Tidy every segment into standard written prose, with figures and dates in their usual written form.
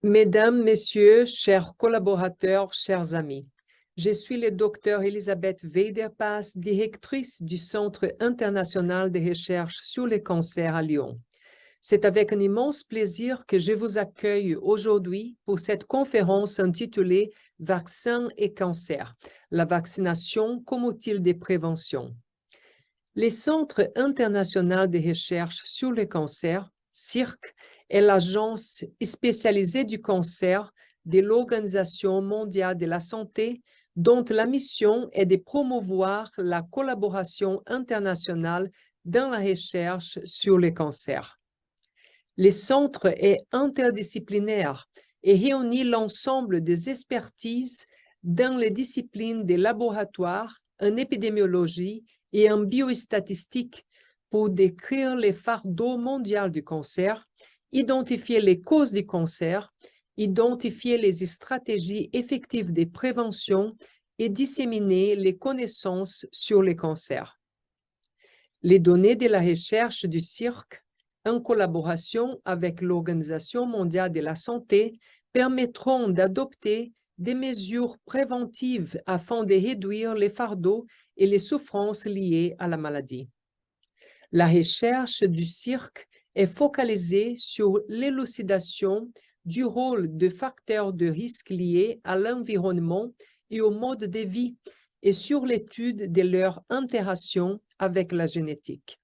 Mesdames, Messieurs, chers collaborateurs, chers amis, je suis le docteur Elisabeth Weiderpass, directrice du Centre international de recherche sur le cancer à Lyon. C'est avec un immense plaisir que je vous accueille aujourd'hui pour cette conférence intitulée « Vaccins et cancer, la vaccination comme outil de prévention ». Le Centre international de recherche sur le cancer, CIRC, est l'agence spécialisée du cancer de l'Organisation mondiale de la santé, dont la mission est de promouvoir la collaboration internationale dans la recherche sur le cancer. Le centre est interdisciplinaire et réunit l'ensemble des expertises dans les disciplines des laboratoires, en épidémiologie et en biostatistique pour décrire les fardeaux mondiaux du cancer, identifier les causes du cancer, identifier les stratégies effectives de prévention et disséminer les connaissances sur les cancers. Les données de la recherche du CIRC, en collaboration avec l'Organisation mondiale de la santé, permettront d'adopter des mesures préventives afin de réduire les fardeaux et les souffrances liées à la maladie. La recherche du CIRC est focalisée sur l'élucidation du rôle de facteurs de risque liés à l'environnement et au mode de vie et sur l'étude de leur interaction avec la génétique.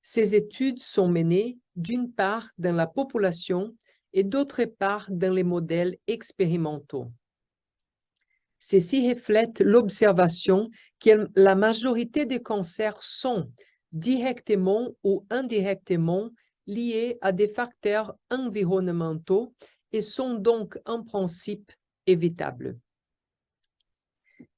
Ces études sont menées d'une part dans la population et d'autre part dans les modèles expérimentaux. Ceci reflète l'observation que la majorité des cancers sont directement ou indirectement liés à des facteurs environnementaux et sont donc en principe évitables.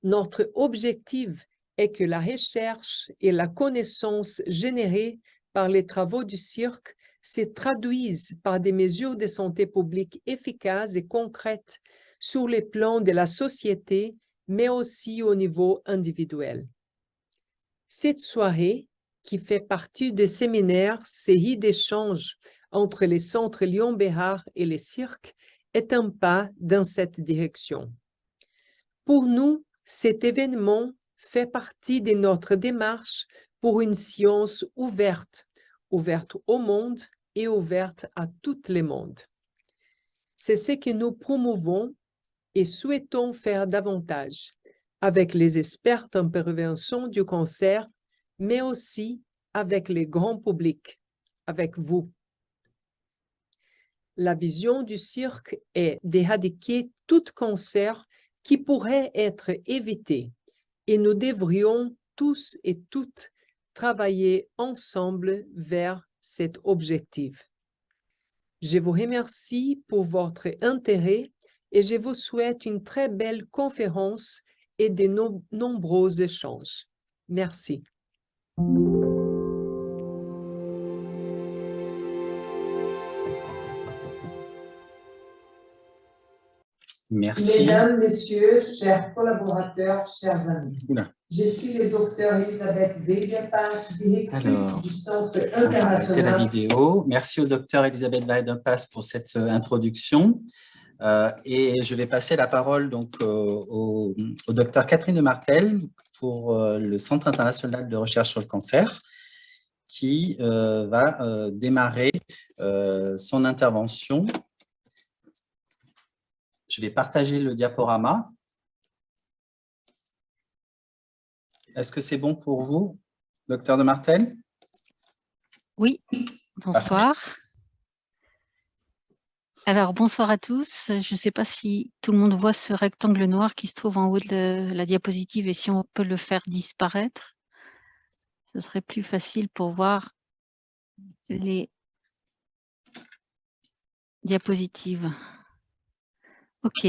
Notre objectif est que la recherche et la connaissance générée par les travaux du CIRC se traduisent par des mesures de santé publique efficaces et concrètes sur les plans de la société, mais aussi au niveau individuel. Cette soirée, qui fait partie des séminaires série d'échanges entre les centres Lyon-Bérard et les CIRC, est un pas dans cette direction. Pour nous, cet événement fait partie de notre démarche pour une science ouverte, ouverte au monde et ouverte à tout le monde. C'est ce que nous promouvons et souhaitons faire davantage avec les experts en prévention du cancer, mais aussi avec le grand public, avec vous. La vision du CIRC est d'éradiquer tout cancer qui pourrait être évité et nous devrions tous et toutes travailler ensemble vers cet objectif. Je vous remercie pour votre intérêt et je vous souhaite une très belle conférence et de nombreux échanges. Merci. Merci. Mesdames, Messieurs, chers collaborateurs, chers amis. Oula. Je suis le docteur Elisabeth Weiderpass, directrice du Centre international. Arrêtez la vidéo. Merci au docteur Elisabeth Weiderpass pour cette introduction. Et je vais passer la parole donc, au docteur Catherine de Martel pour le Centre international de recherche sur le cancer qui va démarrer son intervention. Je vais partager le diaporama. Est-ce que c'est bon pour vous, docteur de Martel? Oui, bonsoir. Alors, bonsoir à tous. Je ne sais pas si tout le monde voit ce rectangle noir qui se trouve en haut de la diapositive et si on peut le faire disparaître. Ce serait plus facile pour voir les diapositives. Ok,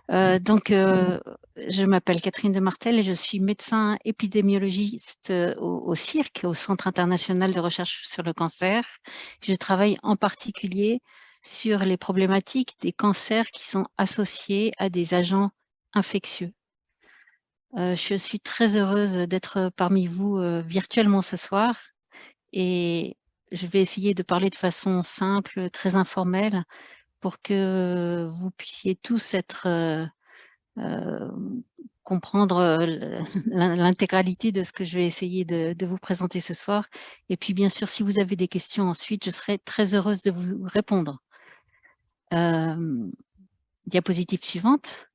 je m'appelle Catherine de Martel et je suis médecin épidémiologiste au CIRC, au Centre international de recherche sur le cancer. Je travaille en particulier sur les problématiques des cancers qui sont associés à des agents infectieux. Je suis très heureuse d'être parmi vous virtuellement ce soir et je vais essayer de parler de façon simple, très informelle, pour que vous puissiez tous comprendre l'intégralité de ce que je vais essayer de vous présenter ce soir. Et puis, bien sûr, si vous avez des questions ensuite, je serai très heureuse de vous répondre. Diapositive suivante.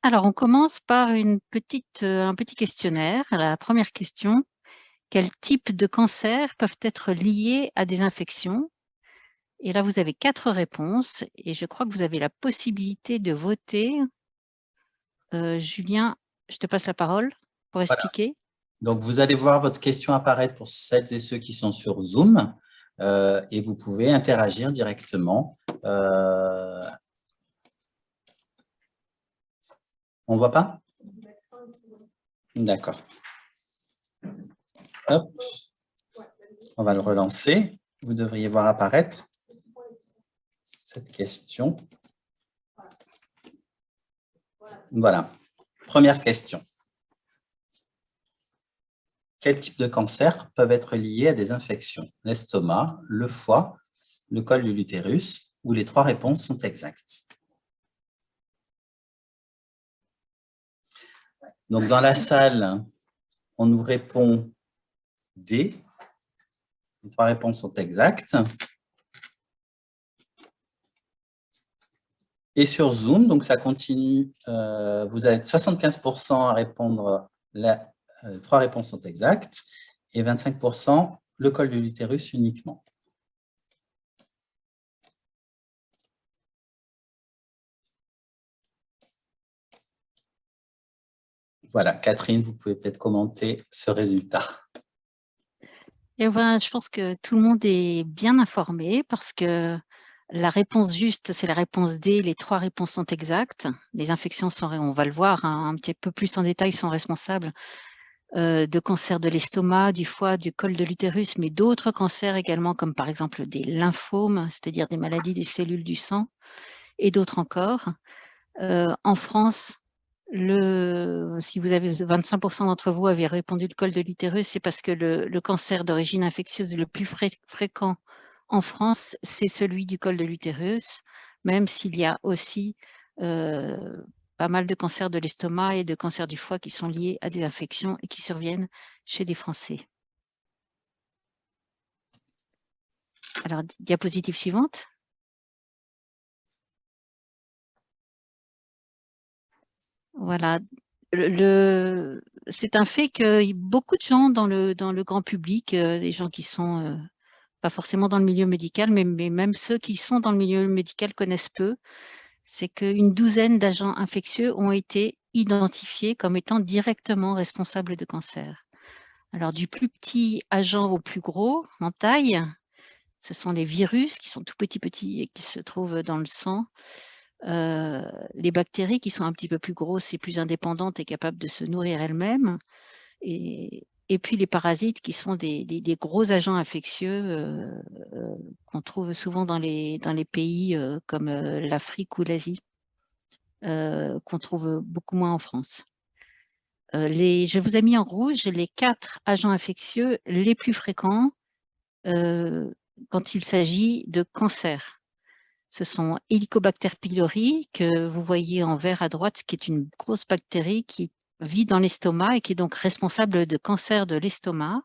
Alors, on commence par un petit questionnaire. La première question, quels types de cancers peuvent être liés à des infections? Et là, vous avez 4 réponses et je crois que vous avez la possibilité de voter. Julien, je te passe la parole pour expliquer. Donc, vous allez voir votre question apparaître pour celles et ceux qui sont sur Zoom et vous pouvez interagir directement. On ne voit pas? D'accord. Hop. On va le relancer. Vous devriez voir apparaître cette question. Voilà. Première question. Quels types de cancers peuvent être liés à des infections? L'estomac, le foie, le col de l'utérus, ou les 3 réponses sont exactes? Donc, dans la salle, on nous répond D. Les 3 réponses sont exactes. Et sur Zoom, donc ça continue, vous avez 75% à répondre, 3 réponses sont exactes, et 25% le col de l'utérus uniquement. Voilà, Catherine, vous pouvez peut-être commenter ce résultat. Eh ben, je pense que tout le monde est bien informé parce que la réponse juste, c'est la réponse D. Les 3 réponses sont exactes. Les infections sont, on va le voir un petit peu plus en détail, sont responsables de cancer de l'estomac, du foie, du col de l'utérus, mais d'autres cancers également, comme par exemple des lymphomes, c'est-à-dire des maladies des cellules du sang, et d'autres encore. En France, si vous avez 25% d'entre vous avez répondu le col de l'utérus, c'est parce que le cancer d'origine infectieuse le plus fréquent en France, c'est celui du col de l'utérus, même s'il y a aussi pas mal de cancers de l'estomac et de cancers du foie qui sont liés à des infections et qui surviennent chez des Français. Alors, diapositive suivante. Voilà. C'est un fait que beaucoup de gens dans le grand public, des gens qui sont pas forcément dans le milieu médical, mais même ceux qui sont dans le milieu médical connaissent peu, c'est qu'une douzaine d'agents infectieux ont été identifiés comme étant directement responsables de cancer. Alors, du plus petit agent au plus gros en taille, ce sont les virus qui sont tout petits et qui se trouvent dans le sang. Les bactéries qui sont un petit peu plus grosses et plus indépendantes et capables de se nourrir elles-mêmes. Et puis les parasites qui sont des gros agents infectieux qu'on trouve souvent dans les pays comme l'Afrique ou l'Asie, qu'on trouve beaucoup moins en France. Je vous ai mis en rouge les 4 agents infectieux les plus fréquents quand il s'agit de cancer. Ce sont Helicobacter pylori, que vous voyez en vert à droite, qui est une grosse bactérie qui vit dans l'estomac et qui est donc responsable de cancer de l'estomac.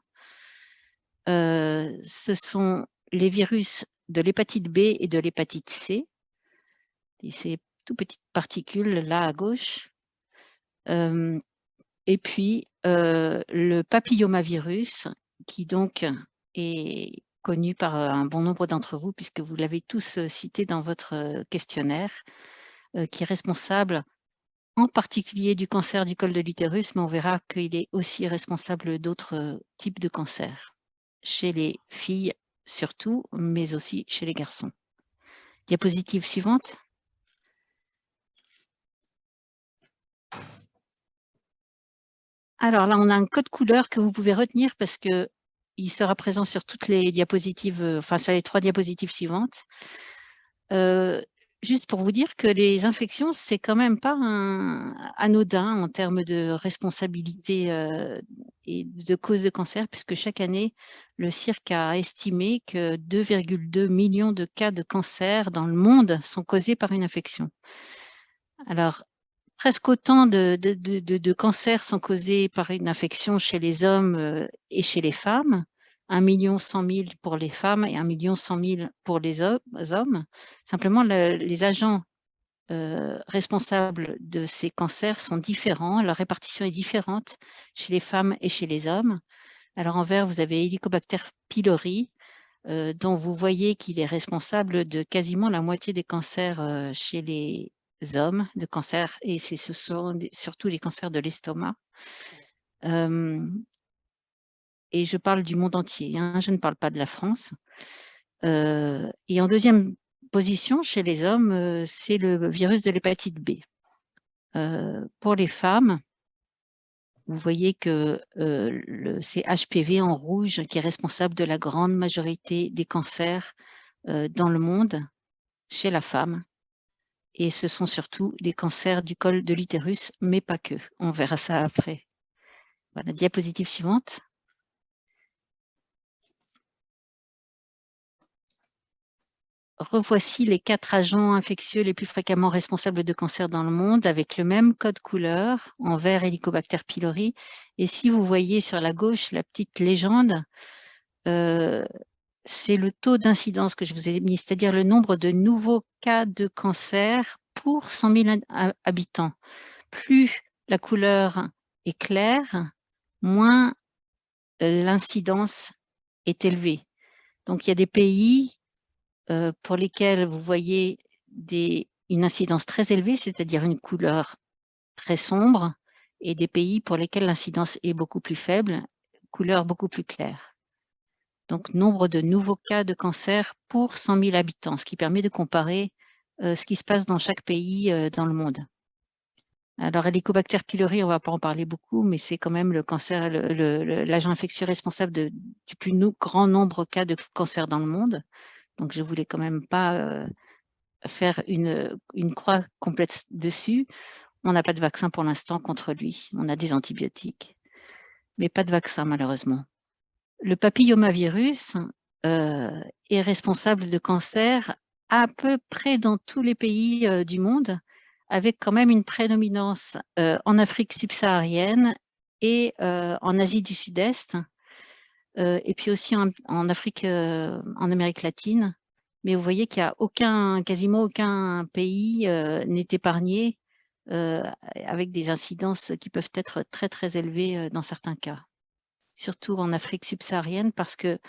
Ce sont les virus de l'hépatite B et de l'hépatite C, et ces tout petites particules là à gauche. Et puis le papillomavirus, qui donc est connu par un bon nombre d'entre vous, puisque vous l'avez tous cité dans votre questionnaire, qui est responsable en particulier du cancer du col de l'utérus, mais on verra qu'il est aussi responsable d'autres types de cancers, chez les filles surtout, mais aussi chez les garçons. Diapositive suivante. Alors là, on a un code couleur que vous pouvez retenir parce que il sera présent sur toutes les diapositives, enfin sur les 3 diapositives suivantes. juste pour vous dire que les infections, c'est quand même pas anodin en termes de responsabilité et de cause de cancer, puisque chaque année, le CIRC a estimé que 2,2 millions de cas de cancer dans le monde sont causés par une infection. Alors, presque autant de cancers sont causés par une infection chez les hommes et chez les femmes. 1,1 million pour les femmes et 1,1 million pour les hommes. Simplement, les agents responsables de ces cancers sont différents. Leur répartition est différente chez les femmes et chez les hommes. Alors, en vert, vous avez Helicobacter pylori, dont vous voyez qu'il est responsable de quasiment la moitié des cancers chez les hommes, de cancers, et ce sont surtout les cancers de l'estomac. Et je parle du monde entier, hein, je ne parle pas de la France. Et en deuxième position, chez les hommes, c'est le virus de l'hépatite B. Pour les femmes, vous voyez que c'est HPV en rouge qui est responsable de la grande majorité des cancers dans le monde chez la femme. Et ce sont surtout des cancers du col de l'utérus, mais pas que. On verra ça après. Voilà, diapositive suivante. Revoici les 4 agents infectieux les plus fréquemment responsables de cancer dans le monde avec le même code couleur, en vert Helicobacter pylori. Et si vous voyez sur la gauche la petite légende, c'est le taux d'incidence que je vous ai mis, c'est-à-dire le nombre de nouveaux cas de cancer pour 100 000 habitants. Plus la couleur est claire, moins l'incidence est élevée. Donc, il y a des pays pour lesquels vous voyez une incidence très élevée, c'est-à-dire une couleur très sombre, et des pays pour lesquels l'incidence est beaucoup plus faible, couleur beaucoup plus claire. Donc, nombre de nouveaux cas de cancer pour 100 000 habitants, ce qui permet de comparer ce qui se passe dans chaque pays dans le monde. Alors, Helicobacter pylori, on ne va pas en parler beaucoup, mais c'est quand même le cancer, l'agent infectieux responsable du plus grand nombre de cas de cancer dans le monde. Donc, je ne voulais quand même pas faire une croix complète dessus. On n'a pas de vaccin pour l'instant contre lui. On a des antibiotiques, mais pas de vaccin malheureusement. Le papillomavirus est responsable de cancer à peu près dans tous les pays du monde, avec quand même une prédominance en Afrique subsaharienne et en Asie du Sud-Est, et puis aussi en Afrique, en Amérique latine. Mais vous voyez qu'il y a quasiment aucun pays n'est épargné avec des incidences qui peuvent être très, très élevées dans certains cas. Surtout en Afrique subsaharienne parce que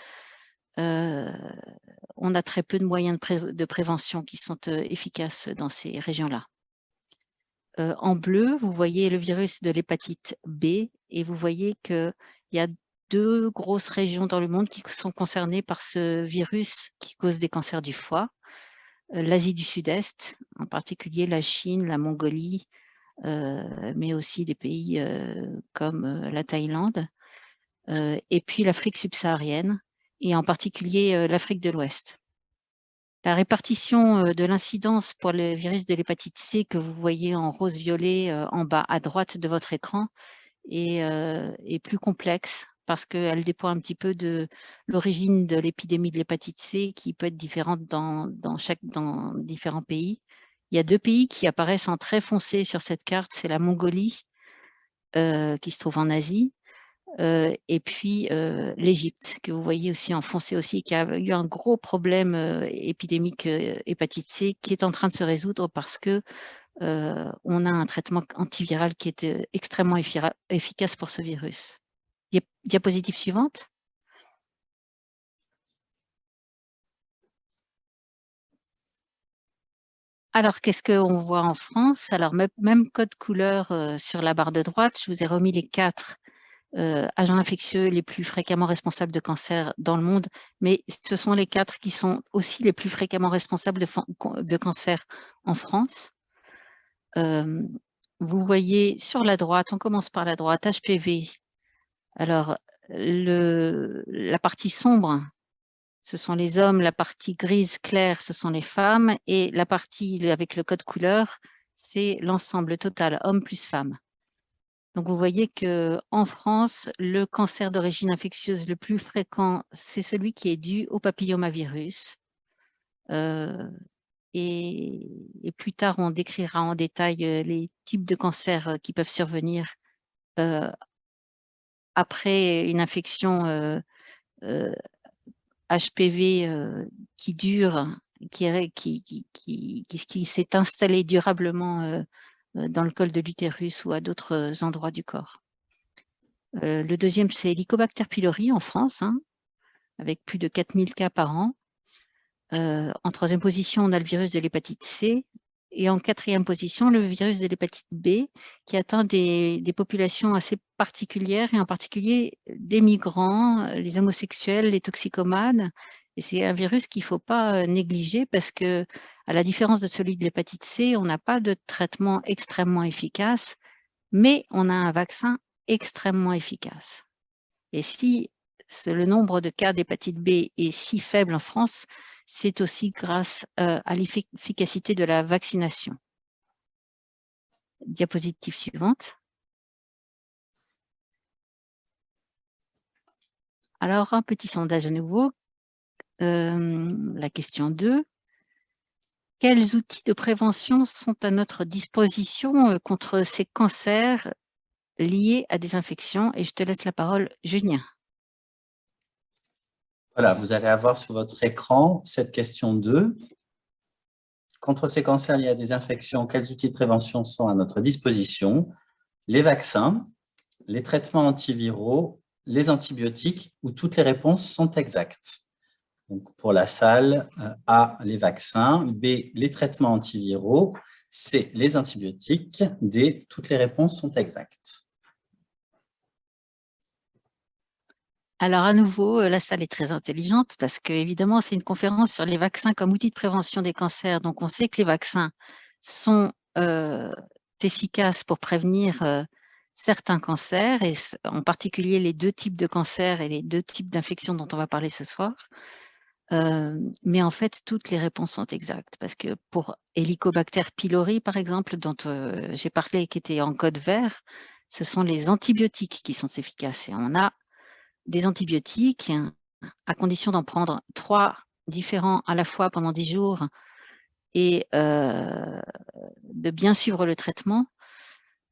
on a très peu de moyens de prévention qui sont efficaces dans ces régions-là. En bleu, vous voyez le virus de l'hépatite B et vous voyez qu'il y a 2 grosses régions dans le monde qui sont concernées par ce virus qui cause des cancers du foie. L'Asie du Sud-Est, en particulier la Chine, la Mongolie, mais aussi des pays comme la Thaïlande, et puis l'Afrique subsaharienne, et en particulier l'Afrique de l'Ouest. La répartition de l'incidence pour le virus de l'hépatite C que vous voyez en rose-violet en bas à droite de votre écran est plus complexe parce qu'elle dépend un petit peu de l'origine de l'épidémie de l'hépatite C qui peut être différente dans différents pays. Il y a 2 pays qui apparaissent en très foncé sur cette carte, c'est la Mongolie qui se trouve en Asie, et puis l'Égypte, que vous voyez aussi en foncé aussi, qui a eu un gros problème épidémique hépatite C, qui est en train de se résoudre parce que on a un traitement antiviral qui est extrêmement efficace pour ce virus. Diapositive suivante. Alors, qu'est-ce qu'on voit en France? Alors, même code couleur sur la barre de droite, je vous ai remis les 4 agents infectieux les plus fréquemment responsables de cancer dans le monde, mais ce sont les 4 qui sont aussi les plus fréquemment responsables de cancer en France. Vous voyez sur la droite, on commence par la droite, HPV. Alors, la partie sombre, ce sont les hommes, la partie grise claire, ce sont les femmes, et la partie avec le code couleur, c'est l'ensemble total, hommes plus femmes. Donc, vous voyez qu'en France, le cancer d'origine infectieuse le plus fréquent, c'est celui qui est dû au papillomavirus. Et plus tard, on décrira en détail les types de cancers qui peuvent survenir après une infection HPV qui dure, qui s'est installée durablement dans le col de l'utérus ou à d'autres endroits du corps. Le deuxième, c'est Helicobacter pylori en France, hein, avec plus de 4000 cas par an. En troisième position, on a le virus de l'hépatite C. Et en quatrième position, le virus de l'hépatite B, qui atteint des populations assez particulières, et en particulier des migrants, les homosexuels, les toxicomanes. Et c'est un virus qu'il ne faut pas négliger parce que, à la différence de celui de l'hépatite C, on n'a pas de traitement extrêmement efficace, mais on a un vaccin extrêmement efficace. Et si le nombre de cas d'hépatite B est si faible en France, c'est aussi grâce à l'efficacité de la vaccination. Diapositive suivante. Alors, un petit sondage à nouveau. La question 2. Quels outils de prévention sont à notre disposition contre ces cancers liés à des infections? Et je te laisse la parole, Julien. Voilà, vous allez avoir sur votre écran cette question 2. Contre ces cancers liés à des infections, quels outils de prévention sont à notre disposition? Les vaccins, les traitements antiviraux, les antibiotiques, où toutes les réponses sont exactes. Donc pour la salle, A, les vaccins, B, les traitements antiviraux, C, les antibiotiques, D, toutes les réponses sont exactes. Alors, à nouveau, la salle est très intelligente parce que, évidemment, c'est une conférence sur les vaccins comme outil de prévention des cancers. Donc, on sait que les vaccins sont efficaces pour prévenir certains cancers, et en particulier les deux types de cancers et les deux types d'infections dont on va parler ce soir. Mais en fait, toutes les réponses sont exactes parce que pour Helicobacter pylori, par exemple, dont j'ai parlé, qui était en code vert, ce sont les antibiotiques qui sont efficaces. Et on a des antibiotiques, à condition d'en prendre 3 différents à la fois pendant 10 jours et de bien suivre le traitement,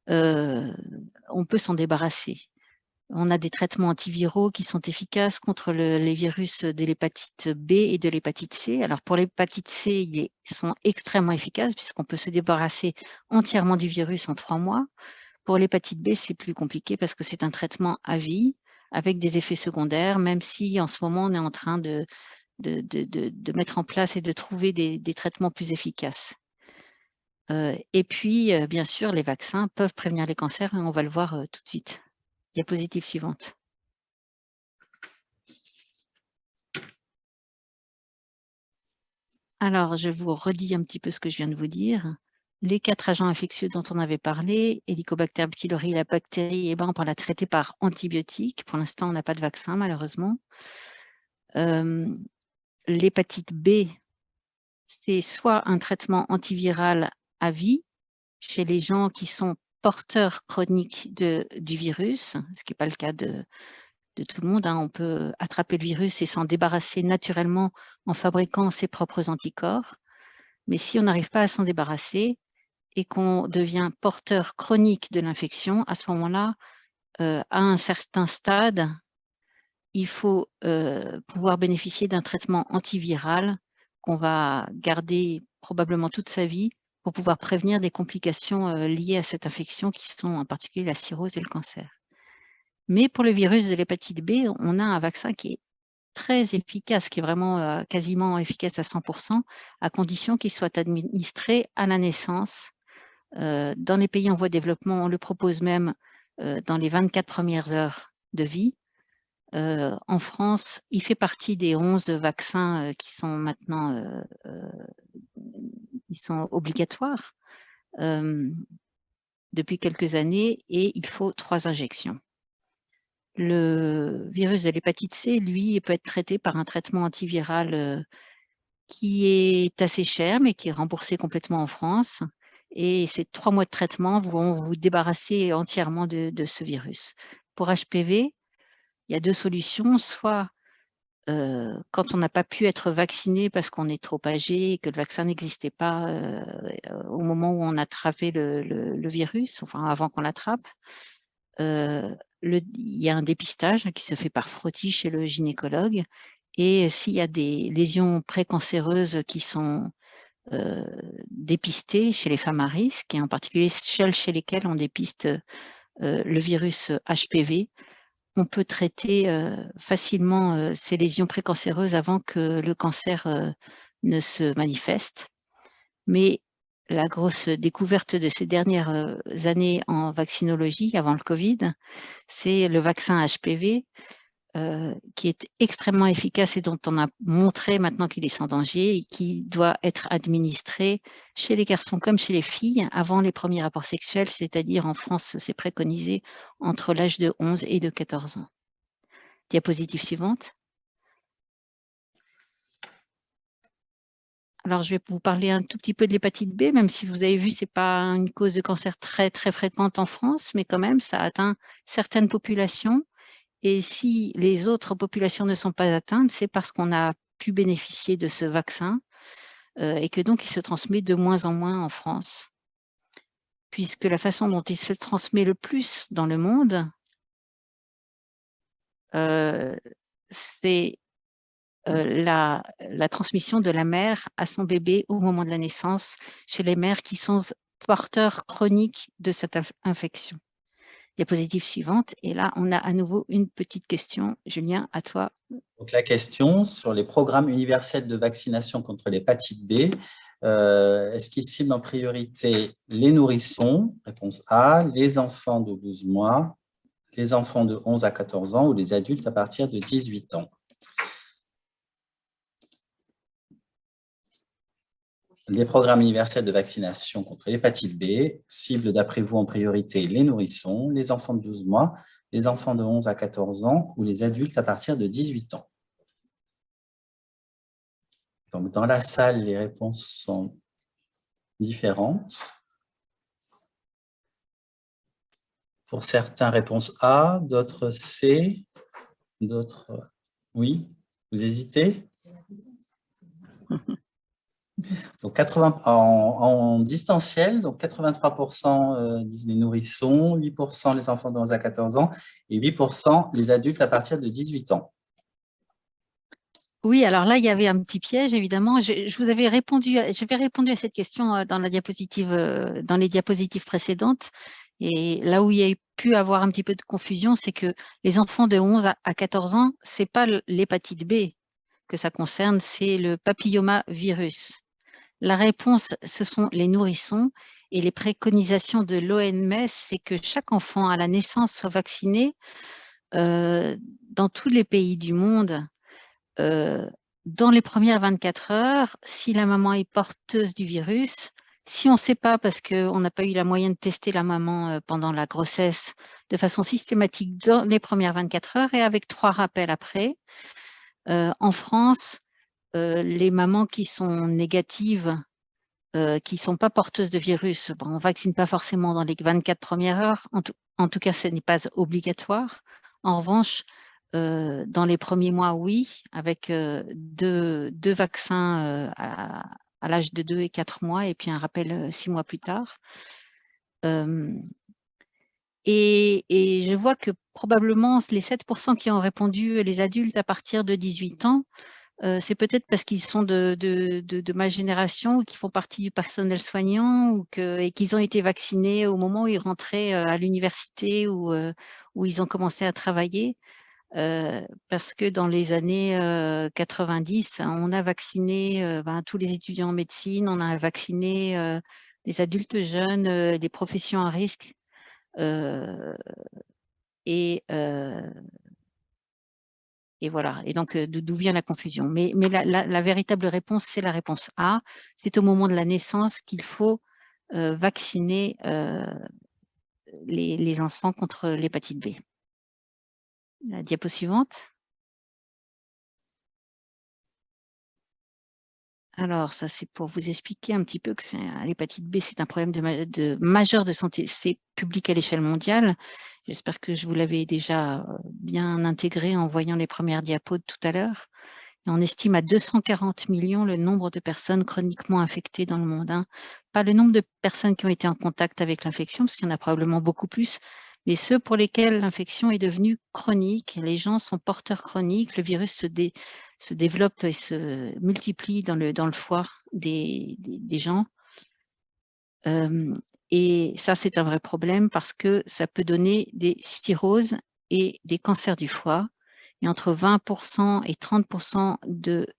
on peut s'en débarrasser. On a des traitements antiviraux qui sont efficaces contre les virus de l'hépatite B et de l'hépatite C. Alors pour l'hépatite C, ils sont extrêmement efficaces puisqu'on peut se débarrasser entièrement du virus en 3 mois. Pour l'hépatite B, c'est plus compliqué parce que c'est un traitement à vie avec des effets secondaires, même si en ce moment, on est en train de mettre en place et de trouver des traitements plus efficaces. Et puis, bien sûr, les vaccins peuvent prévenir les cancers et on va le voir tout de suite. Diapositive suivante. Alors, je vous redis un petit peu ce que je viens de vous dire. Les 4 agents infectieux dont on avait parlé, Helicobacter pylori, la bactérie, eh ben, on peut la traiter par antibiotiques. Pour l'instant, on n'a pas de vaccin, malheureusement. L'hépatite B, c'est soit un traitement antiviral à vie chez les gens qui sont porteurs chroniques du virus, ce qui n'est pas le cas de tout le monde. Hein. On peut attraper le virus et s'en débarrasser naturellement en fabriquant ses propres anticorps. Mais si on n'arrive pas à s'en débarrasser et qu'on devient porteur chronique de l'infection, à ce moment-là, à un certain stade, il faut pouvoir bénéficier d'un traitement antiviral qu'on va garder probablement toute sa vie pour pouvoir prévenir des complications liées à cette infection qui sont en particulier la cirrhose et le cancer. Mais pour le virus de l'hépatite B, on a un vaccin qui est très efficace, qui est vraiment quasiment efficace à 100%, à condition qu'il soit administré à la naissance. Dans les pays en voie de développement, on le propose même dans les 24 premières heures de vie. En France, il fait partie des 11 vaccins qui sont maintenant ils sont obligatoires depuis quelques années et il faut 3 injections. Le virus de l'hépatite C, lui, peut être traité par un traitement antiviral qui est assez cher, mais qui est remboursé complètement en France. Et ces 3 mois de traitement vont vous débarrasser entièrement de ce virus. Pour HPV, il y a 2 solutions. Soit quand on n'a pas pu être vacciné parce qu'on est trop âgé et que le vaccin n'existait pas au moment où on a attrapé le virus, enfin avant qu'on l'attrape, il y a un dépistage qui se fait par frottis chez le gynécologue. Et s'il y a des lésions précancéreuses qui sont dépistées chez les femmes à risque, et en particulier celles chez lesquelles on dépiste le virus HPV, on peut traiter facilement ces lésions précancéreuses avant que le cancer ne se manifeste. Mais la grosse découverte de ces dernières années en vaccinologie, avant le Covid, c'est le vaccin HPV, qui est extrêmement efficace et dont on a montré maintenant qu'il est sans danger et qui doit être administré chez les garçons comme chez les filles avant les premiers rapports sexuels, c'est-à-dire en France, c'est préconisé entre l'âge de 11 et de 14 ans. Diapositive suivante. Alors, je vais vous parler un tout petit peu de l'hépatite B, même si vous avez vu, ce n'est pas une cause de cancer très, très fréquente en France, mais quand même, ça atteint certaines populations. Et si les autres populations ne sont pas atteintes, c'est parce qu'on a pu bénéficier de ce vaccin et que donc il se transmet de moins en moins en France. Puisque la façon dont il se transmet le plus dans le monde, c'est la transmission de la mère à son bébé au moment de la naissance chez les mères qui sont porteurs chroniques de cette infection. Diapositive suivante. Et là, on a à nouveau une petite question. Julien, à toi. Donc, la question sur les programmes universels de vaccination contre l'hépatite B. Est-ce qu'ils ciblent en priorité les nourrissons? Réponse A. Les enfants de 12 mois, les enfants de 11 à 14 ans ou les adultes à partir de 18 ans. Les programmes universels de vaccination contre l'hépatite B ciblent d'après vous en priorité les nourrissons, les enfants de 12 mois, les enfants de 11 à 14 ans ou les adultes à partir de 18 ans. Donc, dans la salle, les réponses sont différentes. Pour certains, réponse A, d'autres C, d'autres oui. Vous hésitez? Donc, 80, en distanciel, donc 83% disent les nourrissons, 8% les enfants de 11 à 14 ans et 8% les adultes à partir de 18 ans. Oui, alors là, il y avait un petit piège, évidemment. Je vous avais répondu, j'avais répondu à cette question dans la diapositive, dans les diapositives précédentes. Et là où il y a pu avoir un petit peu de confusion, c'est que les enfants de 11 à 14 ans, ce n'est pas l'hépatite B que ça concerne, c'est le papillomavirus. La réponse, ce sont les nourrissons. Et les préconisations de l'OMS, c'est que chaque enfant à la naissance soit vacciné dans tous les pays du monde. Dans les premières 24 heures, si la maman est porteuse du virus, si on ne sait pas parce qu'on n'a pas eu la moyen de tester la maman pendant la grossesse de façon systématique dans les premières 24 heures et avec 3 rappels après, en France, les mamans qui sont négatives, qui ne sont pas porteuses de virus, bon, on ne vaccine pas forcément dans les 24 premières heures, en tout cas ce n'est pas obligatoire. En revanche, dans les premiers mois, oui, avec deux vaccins à l'âge de 2 et 4 mois, et puis un rappel 6 mois plus tard. Et je vois que probablement les 7% qui ont répondu, les adultes à partir de 18 ans, c'est peut-être parce qu'ils sont de ma génération ou qu'ils font partie du personnel soignant et qu'ils ont été vaccinés au moment où ils rentraient à l'université ou où ils ont commencé à travailler. Parce que dans les années 90, on a vacciné tous les étudiants en médecine, on a vacciné les adultes jeunes, les professions à risque. Et voilà. Et donc, d'où vient la confusion? Mais la véritable réponse, c'est la réponse A. C'est au moment de la naissance qu'il faut vacciner les enfants contre l'hépatite B. La diapo suivante. Alors, ça, c'est pour vous expliquer un petit peu que l'hépatite B, c'est un problème majeur de santé publique à l'échelle mondiale. J'espère que je vous l'avais déjà bien intégré en voyant les premières diapos de tout à l'heure. Et on estime à 240 millions le nombre de personnes chroniquement infectées dans le monde. Hein. Pas le nombre de personnes qui ont été en contact avec l'infection, parce qu'il y en a probablement beaucoup plus, mais ceux pour lesquels l'infection est devenue chronique. Les gens sont porteurs chroniques, le virus se développe et se multiplie dans le foie des gens. Et ça, c'est un vrai problème parce que ça peut donner des cirrhoses et des cancers du foie. Et entre 20% et 30%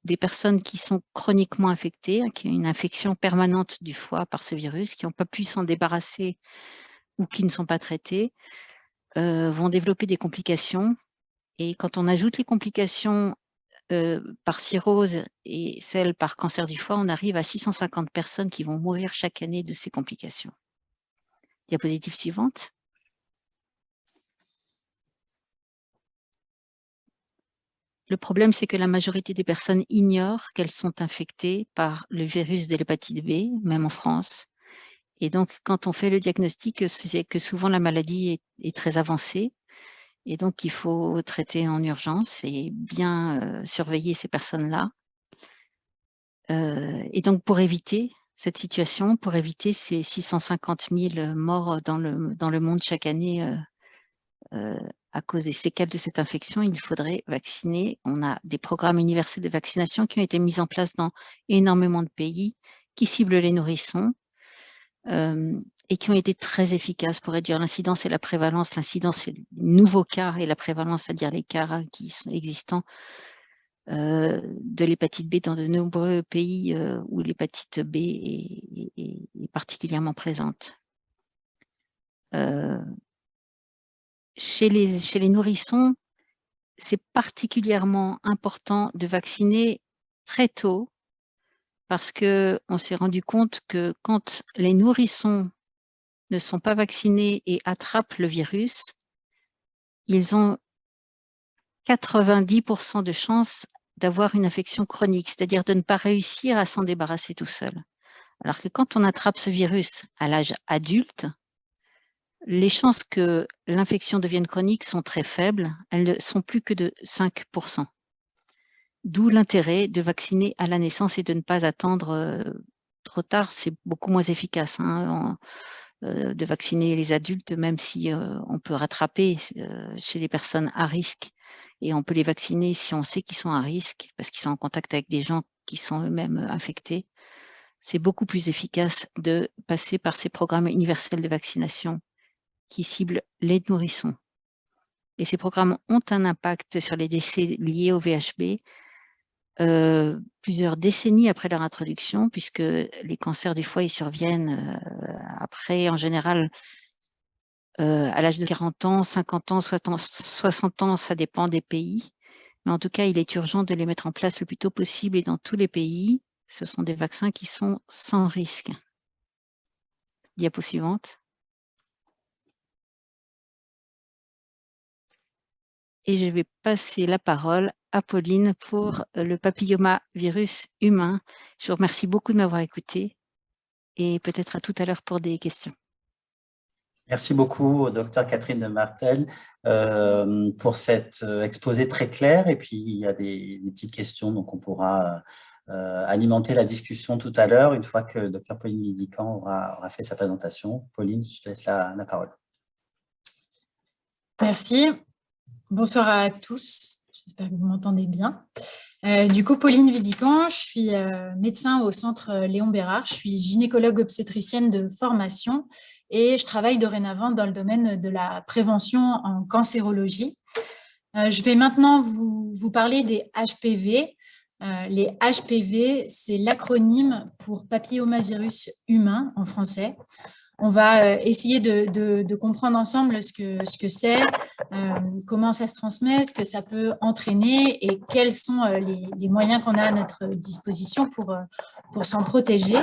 des personnes qui sont chroniquement infectées, qui ont une infection permanente du foie par ce virus, qui n'ont pas pu s'en débarrasser ou qui ne sont pas traitées, vont développer des complications. Et quand on ajoute les complications par cirrhose et celles par cancer du foie, on arrive à 650 personnes qui vont mourir chaque année de ces complications. Diapositive suivante. Le problème, c'est que la majorité des personnes ignorent qu'elles sont infectées par le virus de l'hépatite B, même en France. Et donc, quand on fait le diagnostic, c'est que souvent la maladie est très avancée. Et donc, il faut traiter en urgence et bien surveiller ces personnes-là. Et donc, pour éviter cette situation, pour éviter ces 650 000 morts dans le monde chaque année à cause des séquelles de cette infection, il faudrait vacciner. On a des programmes universels de vaccination qui ont été mis en place dans énormément de pays, qui ciblent les nourrissons et qui ont été très efficaces pour réduire l'incidence et la prévalence. L'incidence, c'est les nouveaux cas, et la prévalence, c'est-à-dire les cas qui sont existants de l'hépatite B dans de nombreux pays où l'hépatite B est particulièrement présente. Chez les nourrissons, c'est particulièrement important de vacciner très tôt parce qu'on s'est rendu compte que quand les nourrissons ne sont pas vaccinés et attrapent le virus, ils ont 90% de chances d'avoir une infection chronique, c'est-à-dire de ne pas réussir à s'en débarrasser tout seul. Alors que quand on attrape ce virus à l'âge adulte, les chances que l'infection devienne chronique sont très faibles, elles ne sont plus que de 5%. D'où l'intérêt de vacciner à la naissance et de ne pas attendre trop tard, c'est beaucoup moins efficace de vacciner les adultes, même si on peut rattraper chez les personnes à risque et on peut les vacciner si on sait qu'ils sont à risque parce qu'ils sont en contact avec des gens qui sont eux-mêmes infectés. C'est beaucoup plus efficace de passer par ces programmes universels de vaccination qui ciblent les nourrissons. Et ces programmes ont un impact sur les décès liés au VHB plusieurs décennies après leur introduction, puisque les cancers du foie ils surviennent après, en général, à l'âge de 40 ans, 50 ans, 60 ans, ça dépend des pays. Mais en tout cas, il est urgent de les mettre en place le plus tôt possible et dans tous les pays, ce sont des vaccins qui sont sans risque. Diapo suivante. Et je vais passer la parole à Pauline pour le papillomavirus humain. Je vous remercie beaucoup de m'avoir écouté et peut-être à tout à l'heure pour des questions. Merci beaucoup, Dr Catherine de Martel, pour cet exposé très clair. Et puis, il y a des petites questions, donc on pourra alimenter la discussion tout à l'heure, une fois que Dr Pauline Vidican aura fait sa présentation. Pauline, je te laisse la parole. Merci. Bonsoir à tous. J'espère que vous m'entendez bien. Du coup, Pauline Vidican, je suis médecin au centre Léon Bérard. Je suis gynécologue obstétricienne de formation et je travaille dorénavant dans le domaine de la prévention en cancérologie. Je vais maintenant vous parler des HPV. Les HPV, c'est l'acronyme pour papillomavirus humain en français. On va essayer de comprendre ensemble ce que c'est, comment ça se transmet, ce que ça peut entraîner et quels sont les moyens qu'on a à notre disposition pour s'en protéger.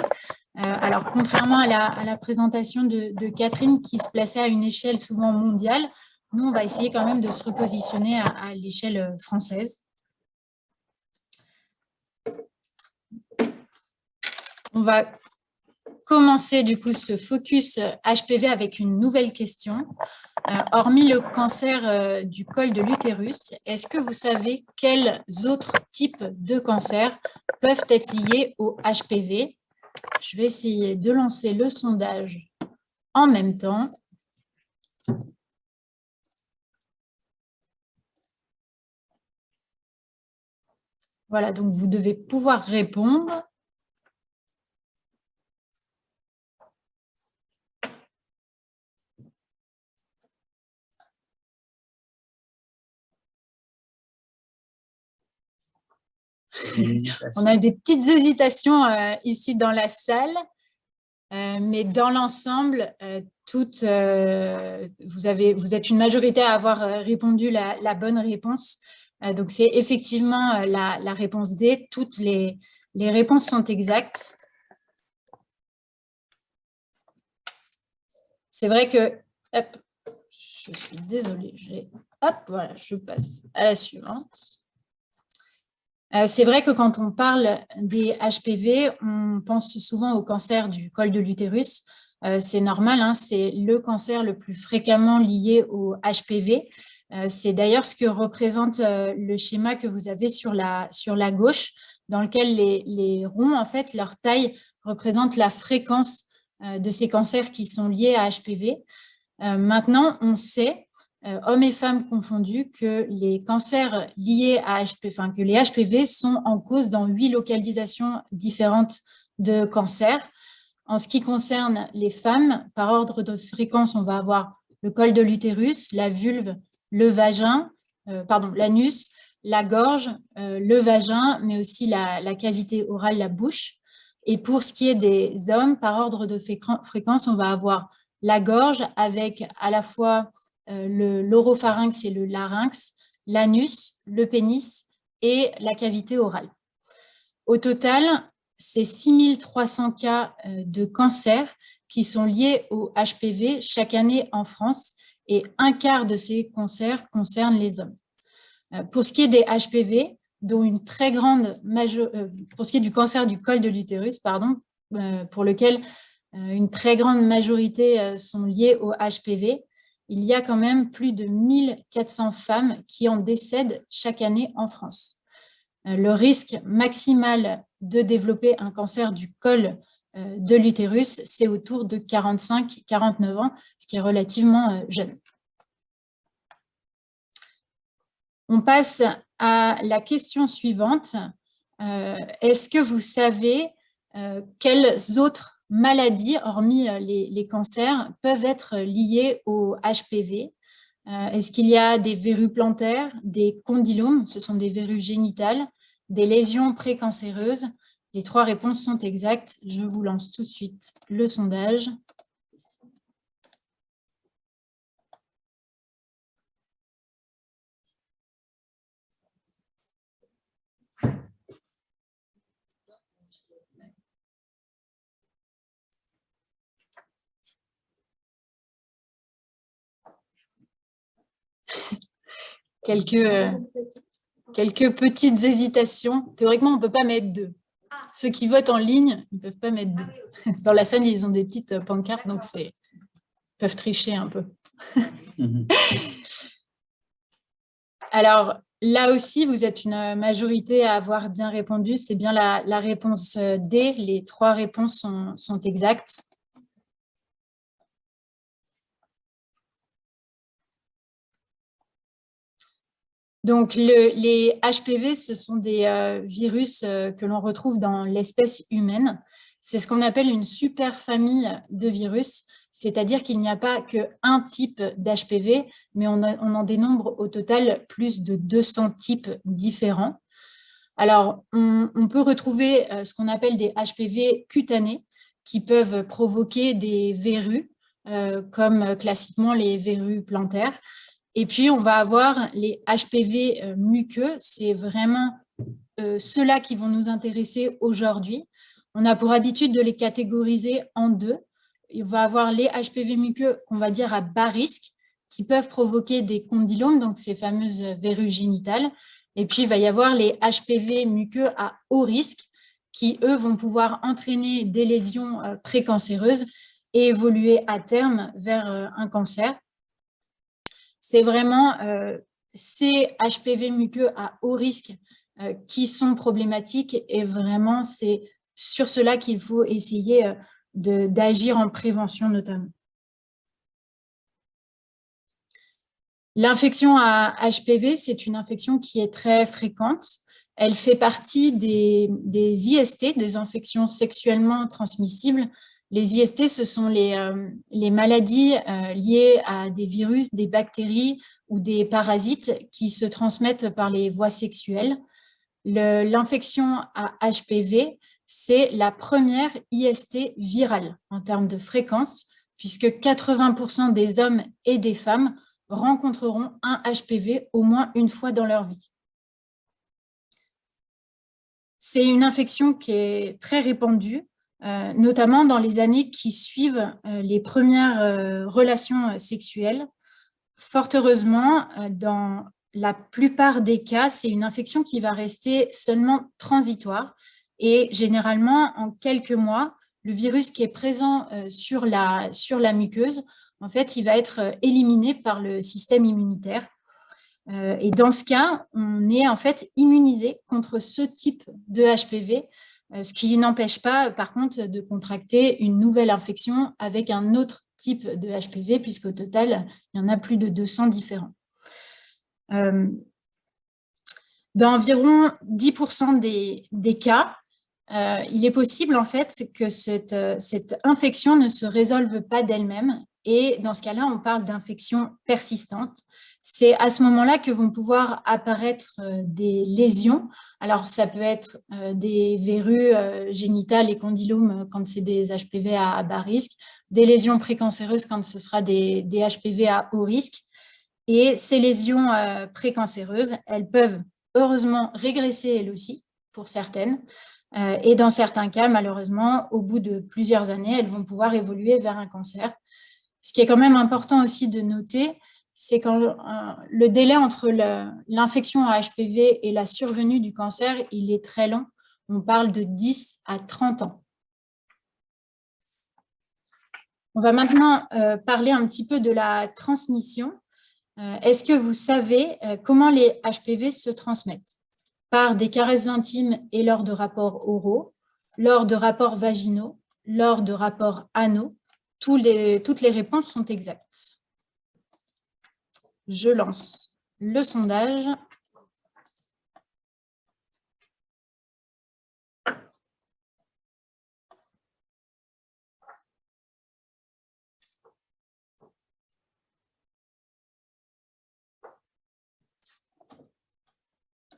Alors, contrairement à la présentation de Catherine qui se plaçait à une échelle souvent mondiale, nous, on va essayer quand même de se repositionner à l'échelle française. On va commencer du coup ce focus HPV avec une nouvelle question. Hormis le cancer du col de l'utérus, est-ce que vous savez quels autres types de cancers peuvent être liés au HPV? Je vais essayer de lancer le sondage en même temps. Voilà, donc vous devez pouvoir répondre. On a des petites hésitations ici dans la salle, mais dans l'ensemble, vous êtes une majorité à avoir répondu la bonne réponse. Donc, c'est effectivement la réponse D. Toutes les réponses sont exactes. C'est vrai que, hop, je suis désolée, hop, voilà, je passe à la suivante. C'est vrai que quand on parle des HPV, on pense souvent au cancer du col de l'utérus. C'est normal, hein, c'est le cancer le plus fréquemment lié au HPV. C'est d'ailleurs ce que représente le schéma que vous avez sur la gauche, dans lequel les ronds, en fait, leur taille représente la fréquence de ces cancers qui sont liés à HPV. Maintenant, on sait, hommes et femmes confondus, que les cancers liés à HPV, enfin que les HPV sont en cause dans 8 localisations différentes de cancers. En ce qui concerne les femmes, par ordre de fréquence, on va avoir le col de l'utérus, la vulve, le vagin, l'anus, la gorge, le vagin, mais aussi la cavité orale, la bouche. Et pour ce qui est des hommes, par ordre de fréquence, on va avoir la gorge avec à la fois l'oropharynx et le larynx, l'anus, le pénis et la cavité orale. Au total, c'est 6300 cas de cancer qui sont liés au HPV chaque année en France et un quart de ces cancers concernent les hommes. Pour ce qui est des HPV, dont une très grande pour ce qui est du cancer du col de l'utérus, pour lequel une très grande majorité sont liées au HPV, il y a quand même plus de 1400 femmes qui en décèdent chaque année en France. Le risque maximal de développer un cancer du col de l'utérus, c'est autour de 45-49 ans, ce qui est relativement jeune. On passe à la question suivante. Est-ce que vous savez quelles autres maladies, hormis les cancers, peuvent être liées au HPV? Est-ce qu'il y a des verrues plantaires, des condylomes, ce sont des verrues génitales, des lésions précancéreuses? Les 3 réponses sont exactes. Je vous lance tout de suite le sondage. Quelques petites hésitations. Théoriquement, on ne peut pas mettre 2. Ceux qui votent en ligne, ils ne peuvent pas mettre 2. Dans la salle, ils ont des petites pancartes, donc ils peuvent tricher un peu. Alors, là aussi, vous êtes une majorité à avoir bien répondu. C'est bien la réponse D. Les 3 réponses sont exactes. Donc, les HPV, ce sont des virus que l'on retrouve dans l'espèce humaine. C'est ce qu'on appelle une superfamille de virus, c'est-à-dire qu'il n'y a pas qu'un type d'HPV, mais on en dénombre au total plus de 200 types différents. Alors, on peut retrouver ce qu'on appelle des HPV cutanés qui peuvent provoquer des verrues, comme classiquement les verrues plantaires. Et puis, on va avoir les HPV muqueux. C'est vraiment ceux-là qui vont nous intéresser aujourd'hui. On a pour habitude de les catégoriser en 2. On va avoir les HPV muqueux qu'on va dire à bas risque qui peuvent provoquer des condylomes, donc ces fameuses verrues génitales. Et puis, il va y avoir les HPV muqueux à haut risque qui, eux, vont pouvoir entraîner des lésions précancéreuses et évoluer à terme vers un cancer. C'est vraiment ces HPV muqueux à haut risque qui sont problématiques et vraiment, c'est sur cela qu'il faut essayer d'agir en prévention notamment. L'infection à HPV, c'est une infection qui est très fréquente. Elle fait partie des IST, des infections sexuellement transmissibles. Les IST, ce sont les maladies liées à des virus, des bactéries ou des parasites qui se transmettent par les voies sexuelles. L'infection à HPV, c'est la première IST virale en termes de fréquence, puisque 80% des hommes et des femmes rencontreront un HPV au moins une fois dans leur vie. C'est une infection qui est très répandue, notamment dans les années qui suivent les premières relations sexuelles. Fort heureusement, dans la plupart des cas, c'est une infection qui va rester seulement transitoire et généralement, en quelques mois, le virus qui est présent sur la muqueuse, en fait, il va être éliminé par le système immunitaire. Et dans ce cas, on est en fait immunisé contre ce type de HPV, ce qui n'empêche pas, par contre, de contracter une nouvelle infection avec un autre type de HPV, puisqu'au total, il y en a plus de 200 différents. Dans environ 10% des cas, il est possible en fait que cette infection ne se résolve pas d'elle-même. Et dans ce cas-là, on parle d'infection persistante. C'est à ce moment-là que vont pouvoir apparaître des lésions. Alors, ça peut être des verrues génitales et condylomes quand c'est des HPV à bas risque, des lésions précancéreuses quand ce sera des HPV à haut risque. Et ces lésions précancéreuses, elles peuvent heureusement régresser elles aussi, pour certaines. Et dans certains cas, malheureusement, au bout de plusieurs années, elles vont pouvoir évoluer vers un cancer. Ce qui est quand même important aussi de noter, c'est quand le délai entre l'infection à HPV et la survenue du cancer, il est très long. On parle de 10 à 30 ans. On va maintenant parler un petit peu de la transmission. Est-ce que vous savez comment les HPV se transmettent? Par des caresses intimes et lors de rapports oraux, lors de rapports vaginaux, lors de rapports anaux. Toutes les réponses sont exactes. Je lance le sondage.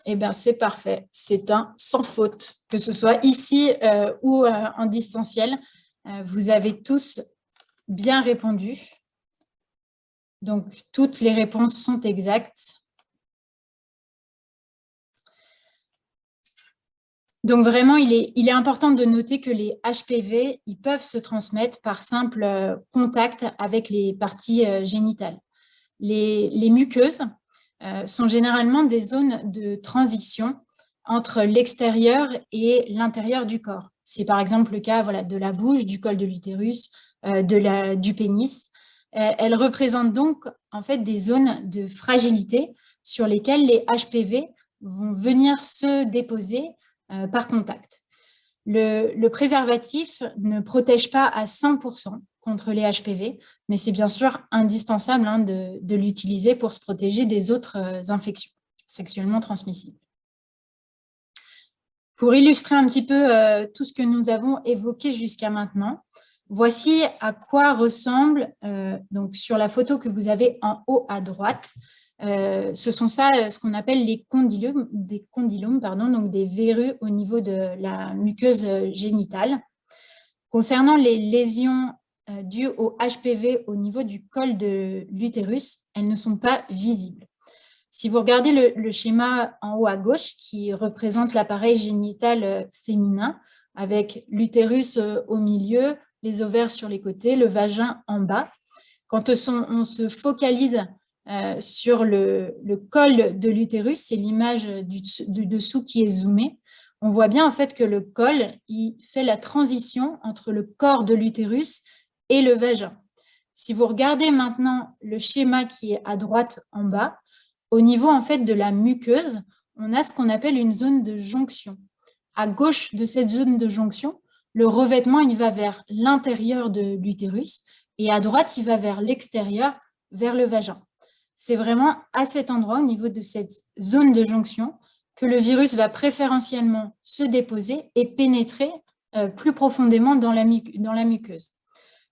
Eh bien, c'est parfait. C'est un sans faute, que ce soit ici ou en distanciel. Vous avez tous bien répondu. Donc, toutes les réponses sont exactes. Donc, vraiment, il est important de noter que les HPV, ils peuvent se transmettre par simple contact avec les parties génitales. Les muqueuses sont généralement des zones de transition entre l'extérieur et l'intérieur du corps. C'est par exemple le cas de la bouche, du col de l'utérus, du pénis. Elles représentent donc en fait des zones de fragilité sur lesquelles les HPV vont venir se déposer par contact. Le préservatif ne protège pas à 100% contre les HPV, mais c'est bien sûr indispensable de l'utiliser pour se protéger des autres infections sexuellement transmissibles. Pour illustrer un petit peu tout ce que nous avons évoqué jusqu'à maintenant, voici à quoi ressemble, donc sur la photo que vous avez en haut à droite, ce sont ce qu'on appelle les condylomes, donc des verrues au niveau de la muqueuse génitale. Concernant les lésions dues au HPV au niveau du col de l'utérus, elles ne sont pas visibles. Si vous regardez le schéma en haut à gauche qui représente l'appareil génital féminin avec l'utérus au milieu, les ovaires sur les côtés, le vagin en bas. quand on se focalise sur le col de l'utérus, c'est l'image du dessous qui est zoomée, on voit bien en fait que le col, il fait la transition entre le corps de l'utérus et le vagin. Si vous regardez maintenant le schéma qui est à droite en bas, au niveau en fait de la muqueuse, on a ce qu'on appelle une zone de jonction. À gauche de cette zone de jonction, le revêtement il va vers l'intérieur de l'utérus et à droite, il va vers l'extérieur, vers le vagin. C'est vraiment à cet endroit, au niveau de cette zone de jonction, que le virus va préférentiellement se déposer et pénétrer plus profondément dans la muqueuse.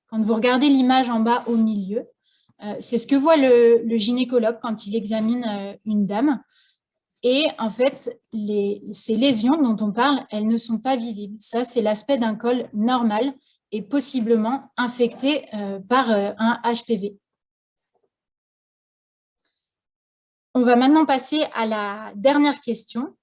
Quand vous regardez l'image en bas au milieu, c'est ce que voit le gynécologue quand il examine une dame. Et en fait, ces lésions dont on parle, elles ne sont pas visibles. Ça, c'est l'aspect d'un col normal et possiblement infecté par un HPV. On va maintenant passer à la dernière question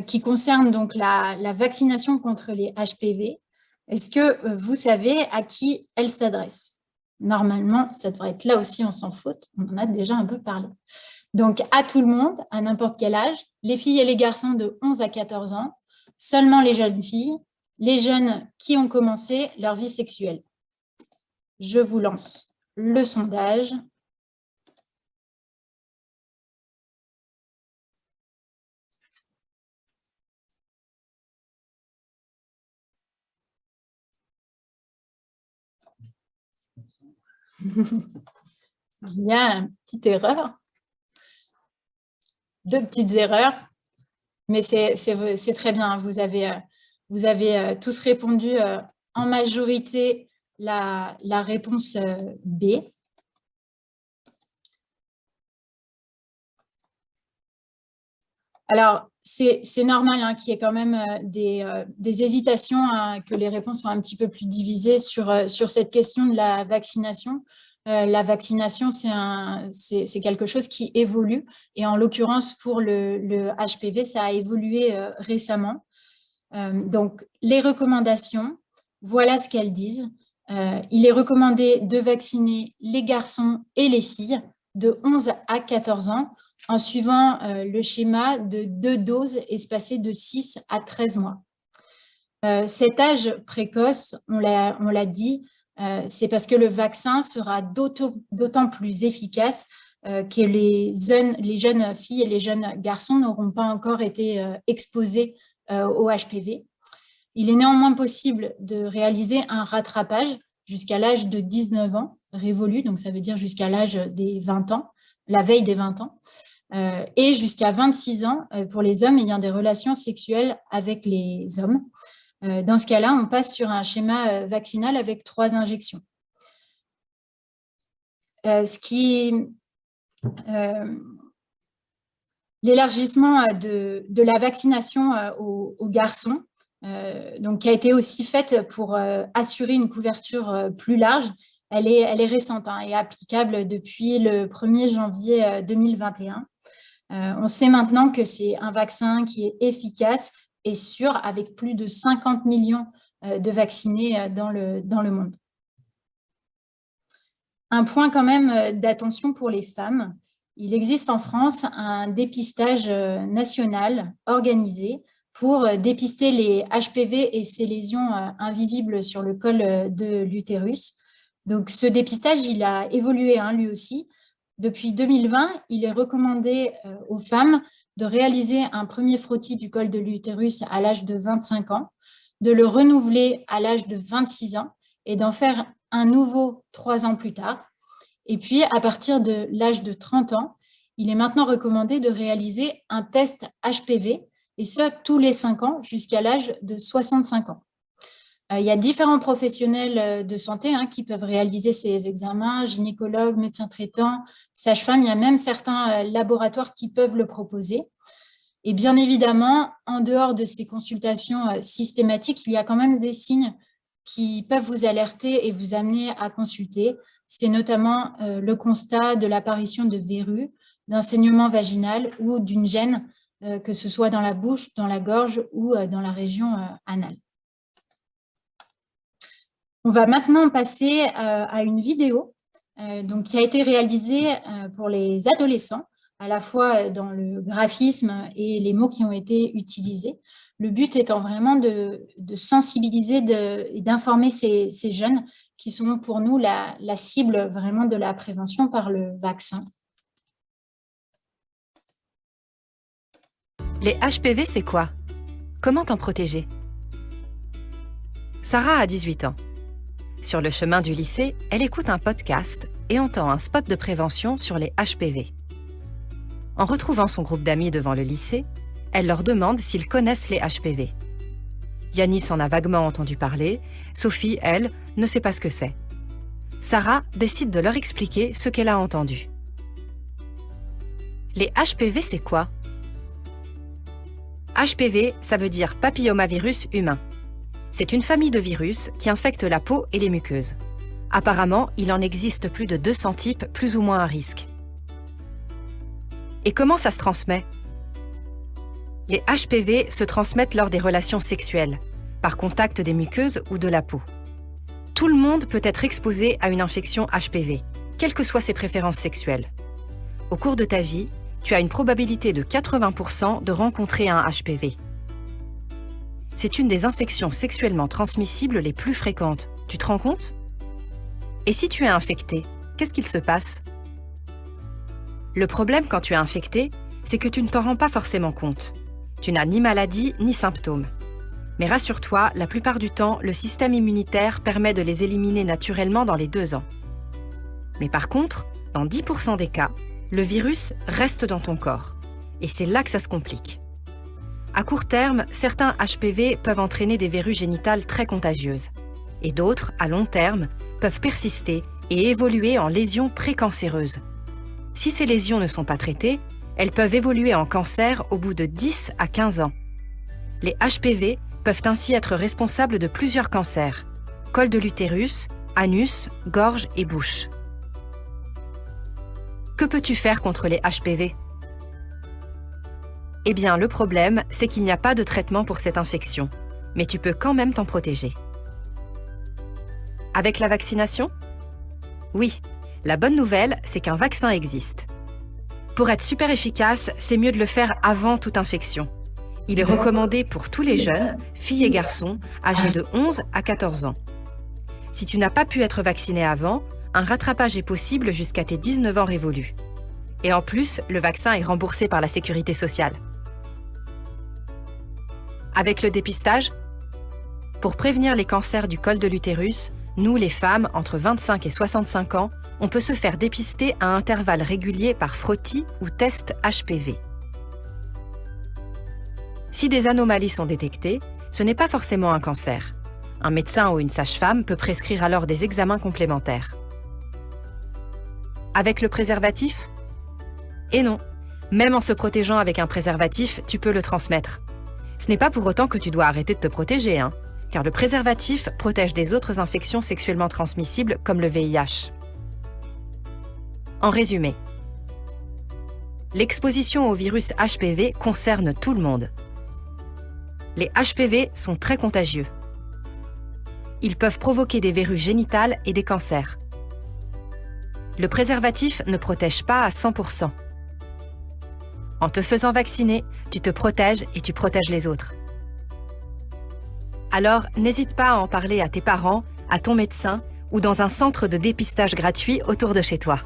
qui concerne donc la vaccination contre les HPV. Est-ce que vous savez à qui elle s'adresse? Normalement, ça devrait être là aussi, on s'en faute. On en a déjà un peu parlé. Donc, à tout le monde, à n'importe quel âge, les filles et les garçons de 11 à 14 ans, seulement les jeunes filles, les jeunes qui ont commencé leur vie sexuelle. Je vous lance le sondage. Il y a une petite erreur. Deux petites erreurs, mais c'est très bien. Vous avez tous répondu en majorité la réponse B. Alors, c'est normal hein, qu'il y ait quand même des hésitations, hein, que les réponses soient un petit peu plus divisées sur cette question de la vaccination. La vaccination, c'est quelque chose qui évolue. Et en l'occurrence, pour le HPV, ça a évolué récemment. Donc, les recommandations, voilà ce qu'elles disent. Il est recommandé de vacciner les garçons et les filles de 11 à 14 ans en suivant le schéma de 2 doses espacées de 6 à 13 mois. Cet âge précoce, on l'a dit, c'est parce que le vaccin sera d'autant plus efficace que les jeunes filles et les jeunes garçons n'auront pas encore été exposés au HPV. Il est néanmoins possible de réaliser un rattrapage jusqu'à l'âge de 19 ans révolu, donc ça veut dire jusqu'à l'âge des 20 ans, la veille des 20 ans, et jusqu'à 26 ans pour les hommes ayant des relations sexuelles avec les hommes. Dans ce cas-là, on passe sur un schéma vaccinal avec 3 injections. L'élargissement de la vaccination aux garçons, donc, qui a été aussi faite pour assurer une couverture plus large, elle est récente hein, et applicable depuis le 1er janvier 2021. On sait maintenant que c'est un vaccin qui est efficace et sûr, avec plus de 50 millions de vaccinés dans le monde. Un point quand même d'attention pour les femmes. Il existe en France un dépistage national organisé pour dépister les HPV et ces lésions invisibles sur le col de l'utérus. Donc, ce dépistage, il a évolué hein, lui aussi. Depuis 2020, il est recommandé aux femmes de réaliser un premier frottis du col de l'utérus à l'âge de 25 ans, de le renouveler à l'âge de 26 ans et d'en faire un nouveau 3 ans plus tard. Et puis, à partir de l'âge de 30 ans, il est maintenant recommandé de réaliser un test HPV, et ce, tous les 5 ans jusqu'à l'âge de 65 ans. Il y a différents professionnels de santé hein, qui peuvent réaliser ces examens, gynécologues, médecins traitants, sages-femmes. Il y a même certains laboratoires qui peuvent le proposer. Et bien évidemment, en dehors de ces consultations systématiques, il y a quand même des signes qui peuvent vous alerter et vous amener à consulter. C'est notamment le constat de l'apparition de verrues, d'un saignement vaginal ou d'une gêne, que ce soit dans la bouche, dans la gorge ou dans la région anale. On va maintenant passer à une vidéo donc, qui a été réalisé pour les adolescents, à la fois dans le graphisme et les mots qui ont été utilisés. Le but étant vraiment de sensibiliser et d'informer ces jeunes qui sont pour nous la cible vraiment de la prévention par le vaccin. Les HPV, c'est quoi? Comment t'en protéger? Sarah a 18 ans. Sur le chemin du lycée, elle écoute un podcast et entend un spot de prévention sur les HPV. En retrouvant son groupe d'amis devant le lycée, elle leur demande s'ils connaissent les HPV. Yanis en a vaguement entendu parler, Sophie, elle, ne sait pas ce que c'est. Sarah décide de leur expliquer ce qu'elle a entendu. Les HPV, c'est quoi? HPV, ça veut dire papillomavirus humain. C'est une famille de virus qui infecte la peau et les muqueuses. Apparemment, il en existe plus de 200 types plus ou moins à risque. Et comment ça se transmet? Les HPV se transmettent lors des relations sexuelles, par contact des muqueuses ou de la peau. Tout le monde peut être exposé à une infection HPV, quelles que soient ses préférences sexuelles. Au cours de ta vie, tu as une probabilité de 80% de rencontrer un HPV. C'est une des infections sexuellement transmissibles les plus fréquentes. Tu te rends compte? Et si tu es infecté, qu'est-ce qu'il se passe? Le problème quand tu es infecté, c'est que tu ne t'en rends pas forcément compte. Tu n'as ni maladie ni symptômes. Mais rassure-toi, la plupart du temps, le système immunitaire permet de les éliminer naturellement dans les 2 ans. Mais par contre, dans 10% des cas, le virus reste dans ton corps. Et c'est là que ça se complique. À court terme, certains HPV peuvent entraîner des verrues génitales très contagieuses. Et d'autres, à long terme, peuvent persister et évoluer en lésions précancéreuses. Si ces lésions ne sont pas traitées, elles peuvent évoluer en cancer au bout de 10 à 15 ans. Les HPV peuvent ainsi être responsables de plusieurs cancers: col de l'utérus, anus, gorge et bouche. Que peux-tu faire contre les HPV? Eh bien, le problème, c'est qu'il n'y a pas de traitement pour cette infection, mais tu peux quand même t'en protéger. Avec la vaccination? Oui, la bonne nouvelle, c'est qu'un vaccin existe. Pour être super efficace, c'est mieux de le faire avant toute infection. Il est recommandé pour tous les jeunes, filles et garçons, âgés de 11 à 14 ans. Si tu n'as pas pu être vacciné avant, un rattrapage est possible jusqu'à tes 19 ans révolus. Et en plus, le vaccin est remboursé par la Sécurité sociale. Avec le dépistage? Pour prévenir les cancers du col de l'utérus, nous, les femmes, entre 25 et 65 ans, on peut se faire dépister à intervalles réguliers par frottis ou test HPV. Si des anomalies sont détectées, ce n'est pas forcément un cancer. Un médecin ou une sage-femme peut prescrire alors des examens complémentaires. Avec le préservatif? Et non, même en se protégeant avec un préservatif, tu peux le transmettre. Ce n'est pas pour autant que tu dois arrêter de te protéger, hein, car le préservatif protège des autres infections sexuellement transmissibles comme le VIH. En résumé, l'exposition au virus HPV concerne tout le monde. Les HPV sont très contagieux. Ils peuvent provoquer des verrues génitales et des cancers. Le préservatif ne protège pas à 100%. En te faisant vacciner, tu te protèges et tu protèges les autres. Alors, n'hésite pas à en parler à tes parents, à ton médecin ou dans un centre de dépistage gratuit autour de chez toi.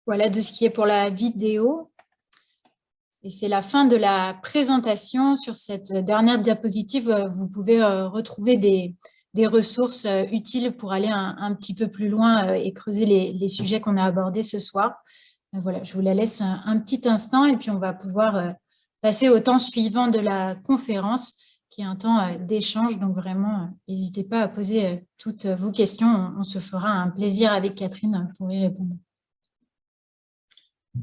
Voilà de ce qui est pour la vidéo. Et c'est la fin de la présentation. Sur cette dernière diapositive, vous pouvez retrouver des ressources utiles pour aller un petit peu plus loin et creuser les sujets qu'on a abordés ce soir. Voilà, je vous la laisse un petit instant et puis on va pouvoir passer au temps suivant de la conférence, qui est un temps d'échange. Donc vraiment, n'hésitez pas à poser toutes vos questions. On se fera un plaisir avec Catherine pour y répondre.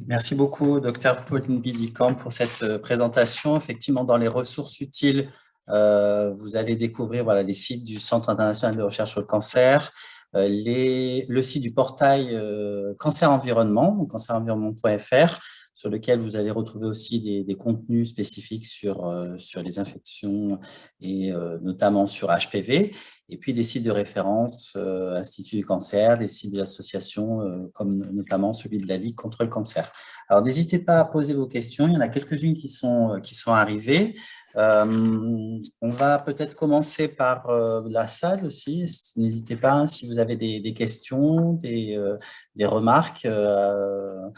Merci beaucoup, Dr Pauline Bidicamp, pour cette présentation. Effectivement, dans les ressources utiles, vous allez découvrir les sites du Centre international de recherche sur le cancer. le site du portail Cancer Environnement, cancerenvironnement.fr, sur lequel vous allez retrouver aussi des contenus spécifiques sur les infections et notamment sur HPV, et puis des sites de référence, Institut du cancer, des sites de l'association, comme notamment celui de la Ligue contre le cancer. Alors, n'hésitez pas à poser vos questions, il y en a quelques-unes qui sont arrivées. On va peut-être commencer par la salle aussi. N'hésitez pas, hein, si vous avez des questions, des remarques. On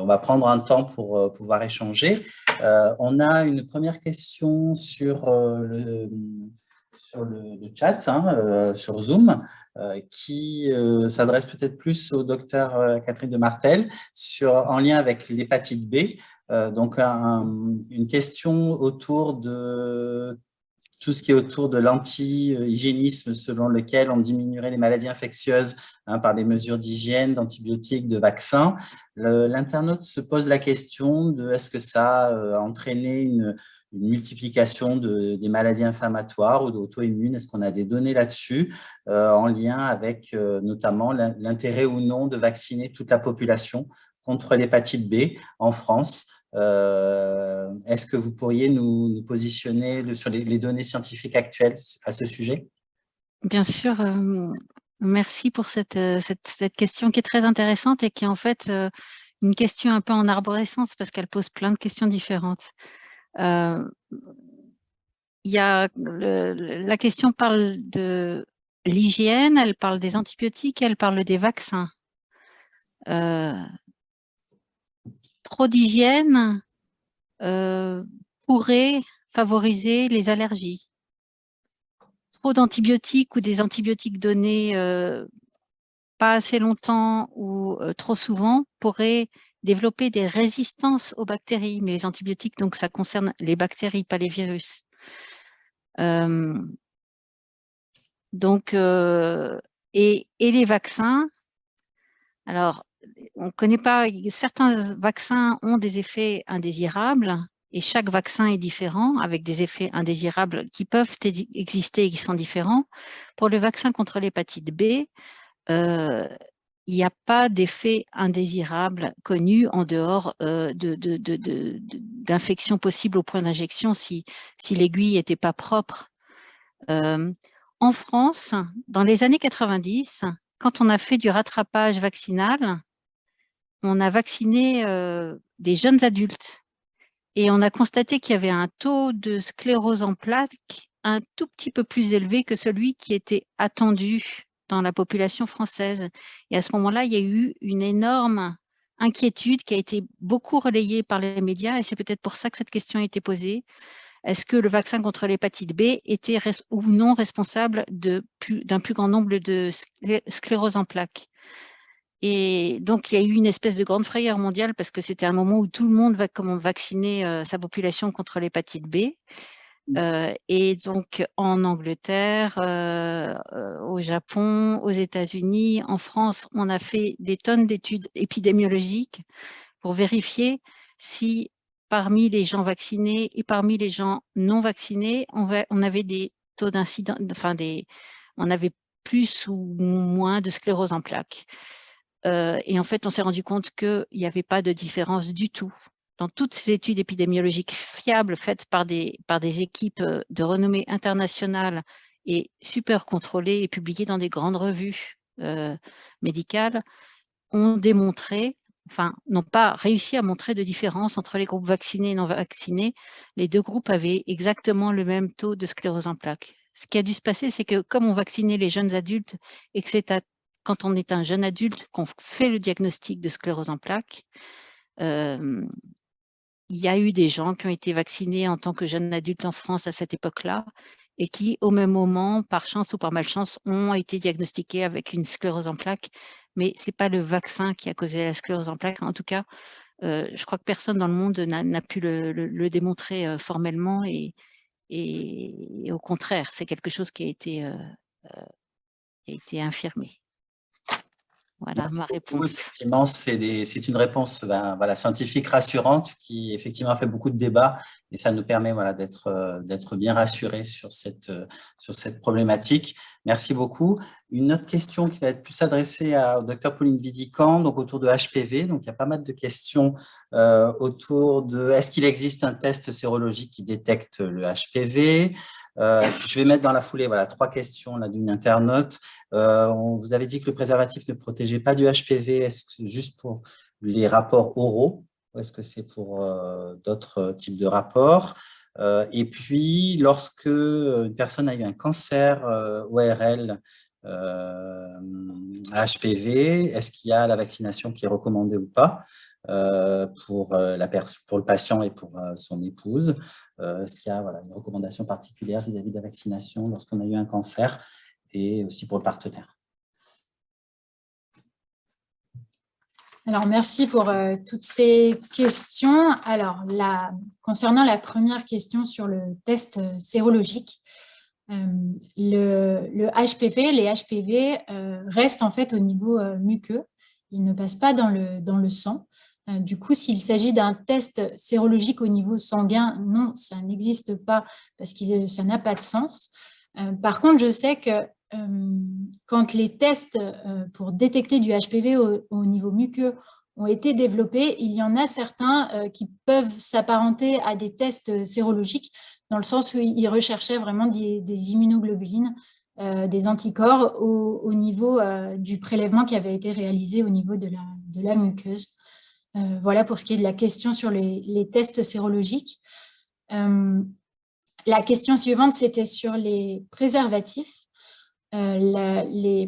va prendre un temps pour pouvoir échanger. On a une première question sur le chat, hein, sur Zoom, qui s'adresse peut-être plus au docteur Catherine de Martel, en lien avec l'hépatite B. Donc, une question autour de tout ce qui est autour de l'anti-hygiénisme, selon lequel on diminuerait les maladies infectieuses, hein, par des mesures d'hygiène, d'antibiotiques, de vaccins. L'internaute se pose la question de est-ce que ça a entraîné une multiplication des maladies inflammatoires ou d'auto-immunes. Est-ce qu'on a des données là-dessus, en lien avec notamment l'intérêt ou non de vacciner toute la population contre l'hépatite B en France? Est-ce que vous pourriez nous positionner sur les données scientifiques actuelles à ce sujet? Bien sûr, merci pour cette question qui est très intéressante et qui est en fait une question un peu en arborescence parce qu'elle pose plein de questions différentes. La question parle de l'hygiène, elle parle des antibiotiques, elle parle des vaccins. Trop d'hygiène pourrait favoriser les allergies. Trop d'antibiotiques ou des antibiotiques donnés pas assez longtemps ou trop souvent pourrait développer des résistances aux bactéries. Mais les antibiotiques, donc, ça concerne les bactéries, pas les virus. Et les vaccins, alors, on ne connaît pas, certains vaccins ont des effets indésirables et chaque vaccin est différent avec des effets indésirables qui peuvent exister et qui sont différents. Pour le vaccin contre l'hépatite B, il n'y a pas d'effet indésirable connu en dehors d'infection possible au point d'injection si l'aiguille n'était pas propre. En France, dans les années 90, quand on a fait du rattrapage vaccinal, on a vacciné des jeunes adultes et on a constaté qu'il y avait un taux de sclérose en plaques un tout petit peu plus élevé que celui qui était attendu dans la population française. Et à ce moment-là, il y a eu une énorme inquiétude qui a été beaucoup relayée par les médias et c'est peut-être pour ça que cette question a été posée. Est-ce que le vaccin contre l'hépatite B était ou non responsable d'un plus grand nombre de sclérose en plaques? Et donc, il y a eu une espèce de grande frayeur mondiale parce que c'était un moment où tout le monde va vacciner sa population contre l'hépatite B. Et donc, en Angleterre, au Japon, aux États-Unis, en France, on a fait des tonnes d'études épidémiologiques pour vérifier si parmi les gens vaccinés et parmi les gens non vaccinés, on avait des taux d'incidence, enfin on avait plus ou moins de sclérose en plaques. Et en fait, on s'est rendu compte qu'il n'y avait pas de différence du tout. Dans toutes ces études épidémiologiques fiables faites par des équipes de renommée internationale et super contrôlées et publiées dans des grandes revues médicales, ont démontré, enfin, n'ont pas réussi à montrer de différence entre les groupes vaccinés et non vaccinés. Les deux groupes avaient exactement le même taux de sclérose en plaques. Ce qui a dû se passer, c'est que comme on vaccinait les jeunes adultes et que c'est quand on est un jeune adulte qu'on fait le diagnostic de sclérose en plaques, il y a eu des gens qui ont été vaccinés en tant que jeunes adultes en France à cette époque-là et qui, au même moment, par chance ou par malchance, ont été diagnostiqués avec une sclérose en plaques. Mais ce n'est pas le vaccin qui a causé la sclérose en plaques. En tout cas, je crois que personne dans le monde n'a pu le démontrer formellement. Et au contraire, c'est quelque chose qui a été infirmé. Voilà. Merci ma réponse. Beaucoup. Effectivement, c'est une réponse voilà, scientifique rassurante qui effectivement fait beaucoup de débats et ça nous permet voilà, d'être bien rassurés sur cette problématique. Merci beaucoup. une autre question qui va être plus adressée au docteur Pauline Vidican, donc autour de HPV. Donc, il y a pas mal de questions autour de est-ce qu'il existe un test sérologique qui détecte le HPV? Je vais mettre dans la foulée 3 questions d'une internaute. On vous avait dit que le préservatif ne protégeait pas du HPV. Est-ce que juste pour les rapports oraux ou est-ce que c'est pour d'autres types de rapports? Et puis, lorsque une personne a eu un cancer ORL HPV, est-ce qu'il y a la vaccination qui est recommandée ou pas pour le patient et pour son épouse? Est-ce qu'il y a une recommandation particulière vis-à-vis de la vaccination lorsqu'on a eu un cancer et aussi pour le partenaire? Alors, merci pour toutes ces questions. Alors, concernant la première question sur le test sérologique, le HPV, les HPV restent en fait au niveau muqueux. Ils ne passent pas dans le sang. Du coup, s'il s'agit d'un test sérologique au niveau sanguin, non, ça n'existe pas parce que ça n'a pas de sens. Par contre, je sais que quand les tests pour détecter du HPV au niveau muqueux ont été développés, il y en a certains qui peuvent s'apparenter à des tests sérologiques dans le sens où ils recherchaient vraiment des immunoglobulines, des anticorps au niveau du prélèvement qui avait été réalisé au niveau de la muqueuse. Voilà pour ce qui est de la question sur les tests sérologiques. La question suivante, c'était sur les préservatifs. Les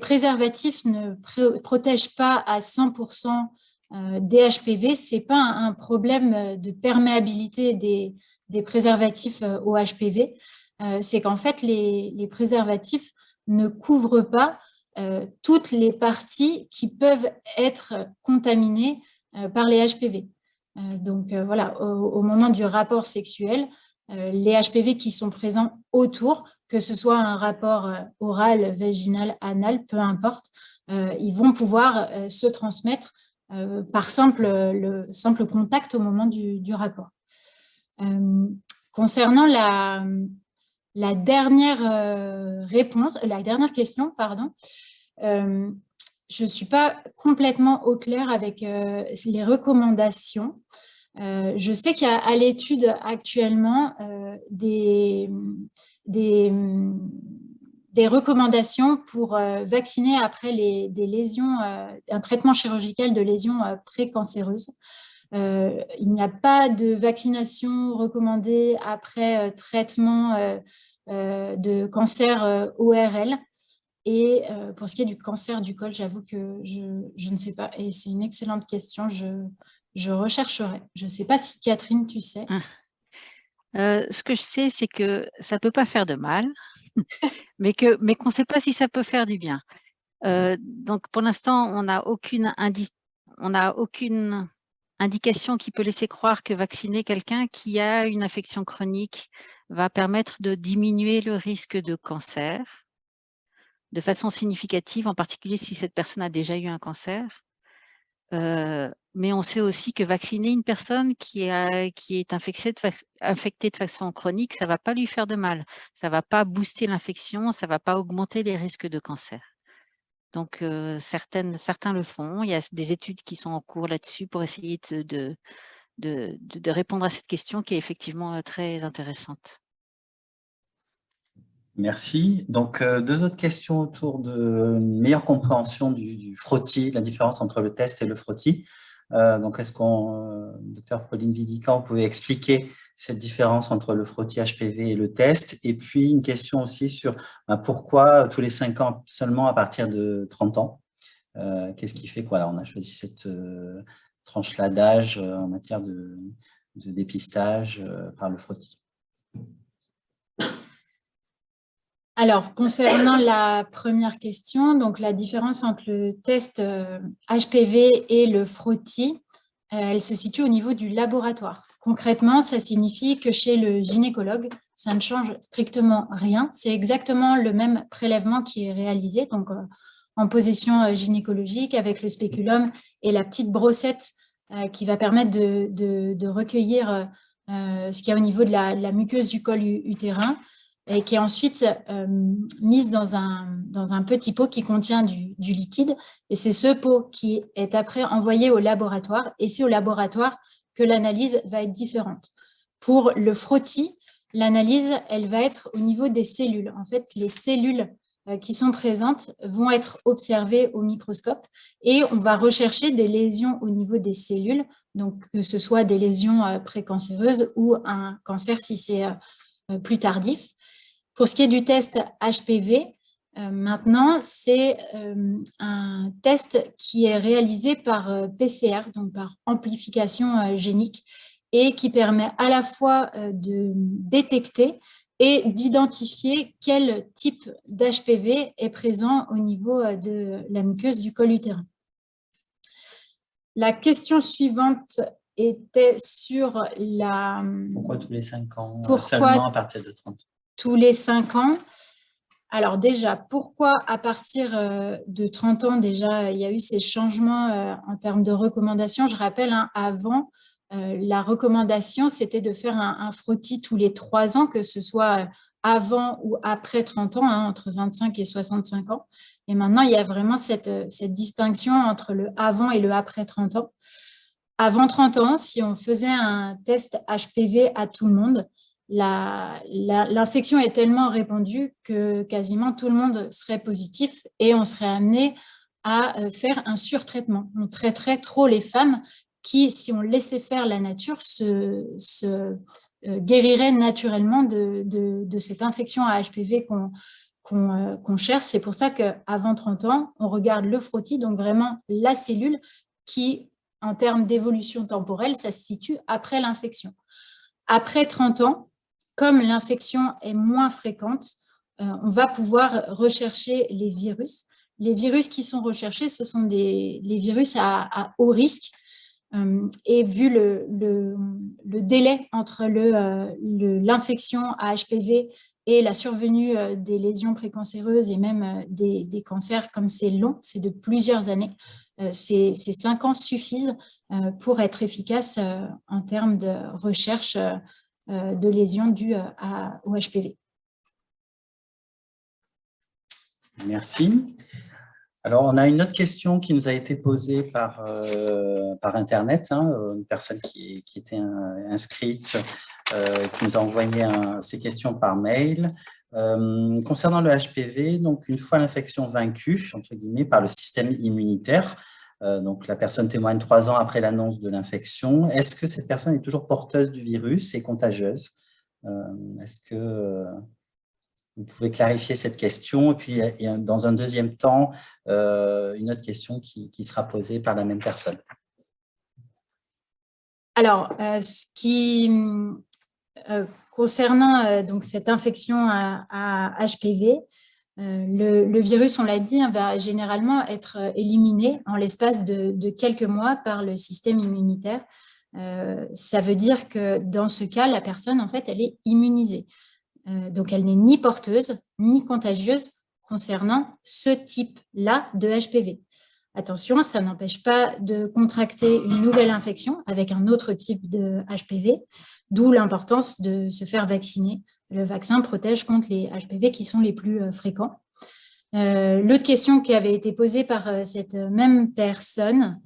préservatifs ne protègent pas à 100% des HPV. Ce n'est pas un problème de perméabilité des préservatifs au HPV. C'est qu'en fait, les préservatifs ne couvrent pas toutes les parties qui peuvent être contaminées par les HPV. Donc, voilà, au moment du rapport sexuel, les HPV qui sont présents autour, que ce soit un rapport oral, vaginal, anal, peu importe, ils vont pouvoir se transmettre par le simple contact au moment du rapport. Concernant la dernière question, pardon, je ne suis pas complètement au clair avec les recommandations. Je sais qu'il y a à l'étude actuellement des recommandations pour vacciner après des lésions, un traitement chirurgical de lésions précancéreuses. Il n'y a pas de vaccination recommandée après traitement de cancer ORL. Et pour ce qui est du cancer du col, j'avoue que je ne sais pas. Et c'est une excellente question. Je rechercherai. Je ne sais pas si Catherine, tu sais. Ce que je sais, c'est que ça ne peut pas faire de mal, mais qu'on ne sait pas si ça peut faire du bien. Donc, pour l'instant, on n'a aucune indication qui peut laisser croire que vacciner quelqu'un qui a une infection chronique va permettre de diminuer le risque de cancer de façon significative, en particulier si cette personne a déjà eu un cancer. Mais on sait aussi que vacciner une personne qui est infectée de façon chronique, ça ne va pas lui faire de mal. Ça ne va pas booster l'infection, ça ne va pas augmenter les risques de cancer. Donc, certains le font. Il y a des études qui sont en cours là-dessus pour essayer de répondre à cette question qui est effectivement très intéressante. Merci. Donc, 2 autres questions autour de meilleure compréhension du frottis, la différence entre le test et le frottis. Donc, est-ce docteur Pauline Vidican, vous pouvez expliquer cette différence entre le frottis HPV et le test? Et puis, une question aussi sur pourquoi tous les 5 ans seulement à partir de 30 ans? Qu'est-ce qui fait qu'on a choisi cette tranche-là d'âge en matière de dépistage par le frottis? Alors, concernant la première question, donc la différence entre le test HPV et le frottis, elle se situe au niveau du laboratoire. Concrètement, ça signifie que chez le gynécologue, ça ne change strictement rien. C'est exactement le même prélèvement qui est réalisé, donc en position gynécologique avec le spéculum et la petite brossette qui va permettre de recueillir ce qu'il y a au niveau de la muqueuse du col utérin. et qui est ensuite mise dans un petit pot qui contient du liquide. Et c'est ce pot qui est après envoyé au laboratoire. Et c'est au laboratoire que l'analyse va être différente. Pour le frottis, l'analyse, elle va être au niveau des cellules. En fait, les cellules qui sont présentes vont être observées au microscope et on va rechercher des lésions au niveau des cellules, donc que ce soit des lésions précancéreuses ou un cancer si c'est plus tardif. Pour ce qui est du test HPV, maintenant, c'est un test qui est réalisé par PCR, donc par amplification génique, et qui permet à la fois de détecter et d'identifier quel type d'HPV est présent au niveau de la muqueuse du col utérin. La question suivante était sur la... Pourquoi tous les 5 ans, pourquoi seulement à partir de 30 ans? Tous les 5 ans. Alors déjà, pourquoi à partir de 30 ans, déjà, il y a eu ces changements en termes de recommandations? Je rappelle, hein, avant, la recommandation, c'était de faire un frottis tous les 3 ans, que ce soit avant ou après 30 ans, hein, entre 25 et 65 ans. Et maintenant, il y a vraiment cette distinction entre le avant et le après 30 ans. Avant 30 ans, si on faisait un test HPV à tout le monde, l'infection est tellement répandue que quasiment tout le monde serait positif et on serait amené à faire un surtraitement. On traiterait trop les femmes qui, si on laissait faire la nature, se guériraient naturellement de cette infection à HPV qu'on cherche. C'est pour ça qu'avant 30 ans, on regarde le frottis, donc vraiment la cellule qui, en termes d'évolution temporelle, ça se situe après l'infection. Après 30 ans, comme l'infection est moins fréquente, on va pouvoir rechercher les virus. Les virus qui sont recherchés, ce sont les virus à haut risque. Et vu le délai entre l'infection à HPV et la survenue des lésions précancéreuses et même des cancers, comme c'est long, c'est de plusieurs années, ces 5 ans suffisent pour être efficaces en termes de recherche de lésions dues au HPV. Merci. Alors, on a une autre question qui nous a été posée par Internet, hein, une personne qui était inscrite, qui nous a envoyé ses questions par mail. Concernant le HPV, donc une fois l'infection vaincue, entre guillemets, par le système immunitaire, donc la personne témoigne 3 ans après l'annonce de l'infection, est-ce que cette personne est toujours porteuse du virus et contagieuse? Est-ce que vous pouvez clarifier cette question? Et puis, dans un deuxième temps, une autre question qui sera posée par la même personne. Alors, concernant donc cette infection à HPV, le virus, on l'a dit, va généralement être éliminé en l'espace de quelques mois par le système immunitaire. Ça veut dire que dans ce cas, la personne, en fait, elle est immunisée. Donc, elle n'est ni porteuse, ni contagieuse concernant ce type-là de HPV. Attention, ça n'empêche pas de contracter une nouvelle infection avec un autre type de HPV, d'où l'importance de se faire vacciner. Le vaccin protège contre les HPV qui sont les plus fréquents. L'autre question qui avait été posée par cette même personne,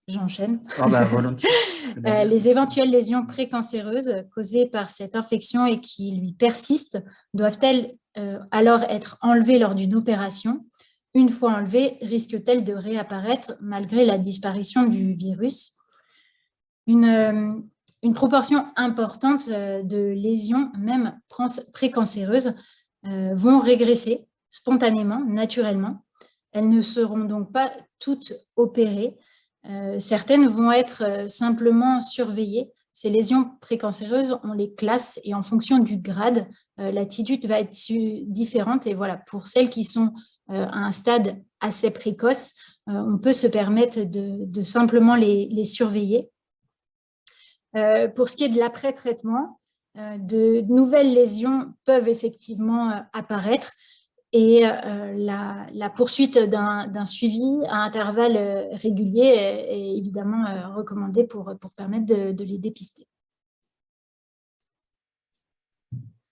j'enchaîne. Oh bah, volontiers. Les éventuelles lésions précancéreuses causées par cette infection et qui lui persistent doivent-elles alors être enlevées lors d'une opération? Une fois enlevées, risquent-elles de réapparaître malgré la disparition du virus? Une proportion importante de lésions, même précancéreuses, vont régresser spontanément, naturellement. Elles ne seront donc pas toutes opérées. Certaines vont être simplement surveillées. Ces lésions précancéreuses, on les classe et en fonction du grade, l'attitude va être différente. Et voilà, pour celles qui sont à un stade assez précoce, on peut se permettre de simplement les surveiller. Pour ce qui est de l'après-traitement, de nouvelles lésions peuvent effectivement apparaître. Et la poursuite d'un suivi à intervalles réguliers est évidemment recommandée pour permettre de les dépister.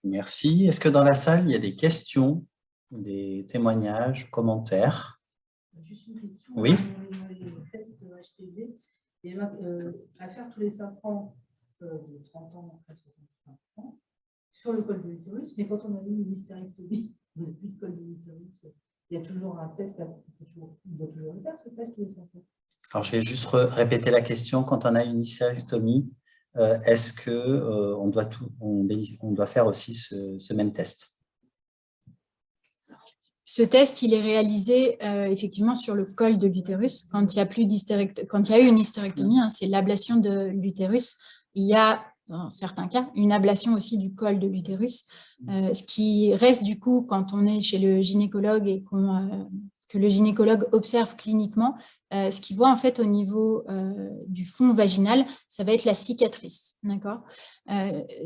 Merci. Est-ce que dans la salle, il y a des questions, des témoignages, commentaires? Juste une question. Oui. Le test HPV, et à faire tous les 5 ans, de 30 ans à 65 ans, sur le col de l'utérus, mais quand on a eu une hystérectomie, on n'a plus de col de l'utérus, il y a toujours un test, on doit toujours le faire, ce test tous les 5 ans. Alors, je vais juste répéter la question. Quand on a une hystérectomie, est-ce qu'on doit faire aussi ce même test? Ce test, il est réalisé effectivement sur le col de l'utérus. Quand il y a eu une hystérectomie, hein, c'est l'ablation de l'utérus. Il y a, dans certains cas, une ablation aussi du col de l'utérus. Ce qui reste du coup, quand on est chez le gynécologue et que le gynécologue observe cliniquement, ce qu'il voit en fait au niveau du fond vaginal, ça va être la cicatrice. D'accord ?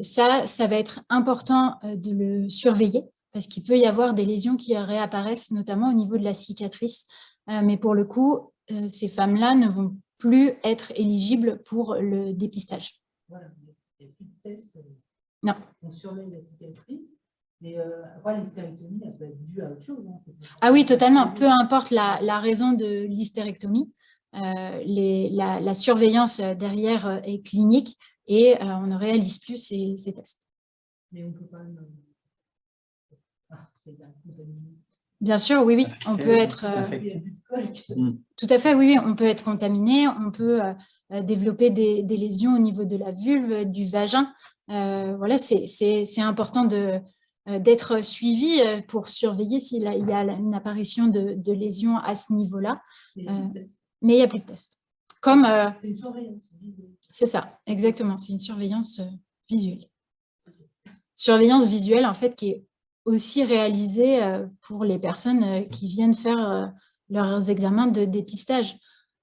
Ça va être important de le surveiller, parce qu'il peut y avoir des lésions qui réapparaissent, notamment au niveau de la cicatrice. Mais pour le coup, ces femmes-là ne vont plus être éligibles pour le dépistage. Voilà, il n'y a plus de test. Non. On surveille la cicatrice, mais après, l'hystérectomie, elle peut être due à autre chose. Hein, ah oui, totalement. Peu importe la raison de l'hystérectomie, la surveillance derrière est clinique et on ne réalise plus ces tests. Mais on peut quand même... Bien sûr, oui, on peut être... Tout à fait, oui, on peut être contaminé, on peut développer des lésions au niveau de la vulve, du vagin. Voilà, c'est important d'être suivi pour surveiller s'il y a une apparition de lésions à ce niveau-là. Mais il n'y a plus de test. C'est une surveillance visuelle. C'est ça, exactement, c'est une surveillance visuelle. Surveillance visuelle, en fait, qui est aussi réalisée pour les personnes qui viennent faire leurs examens de dépistage.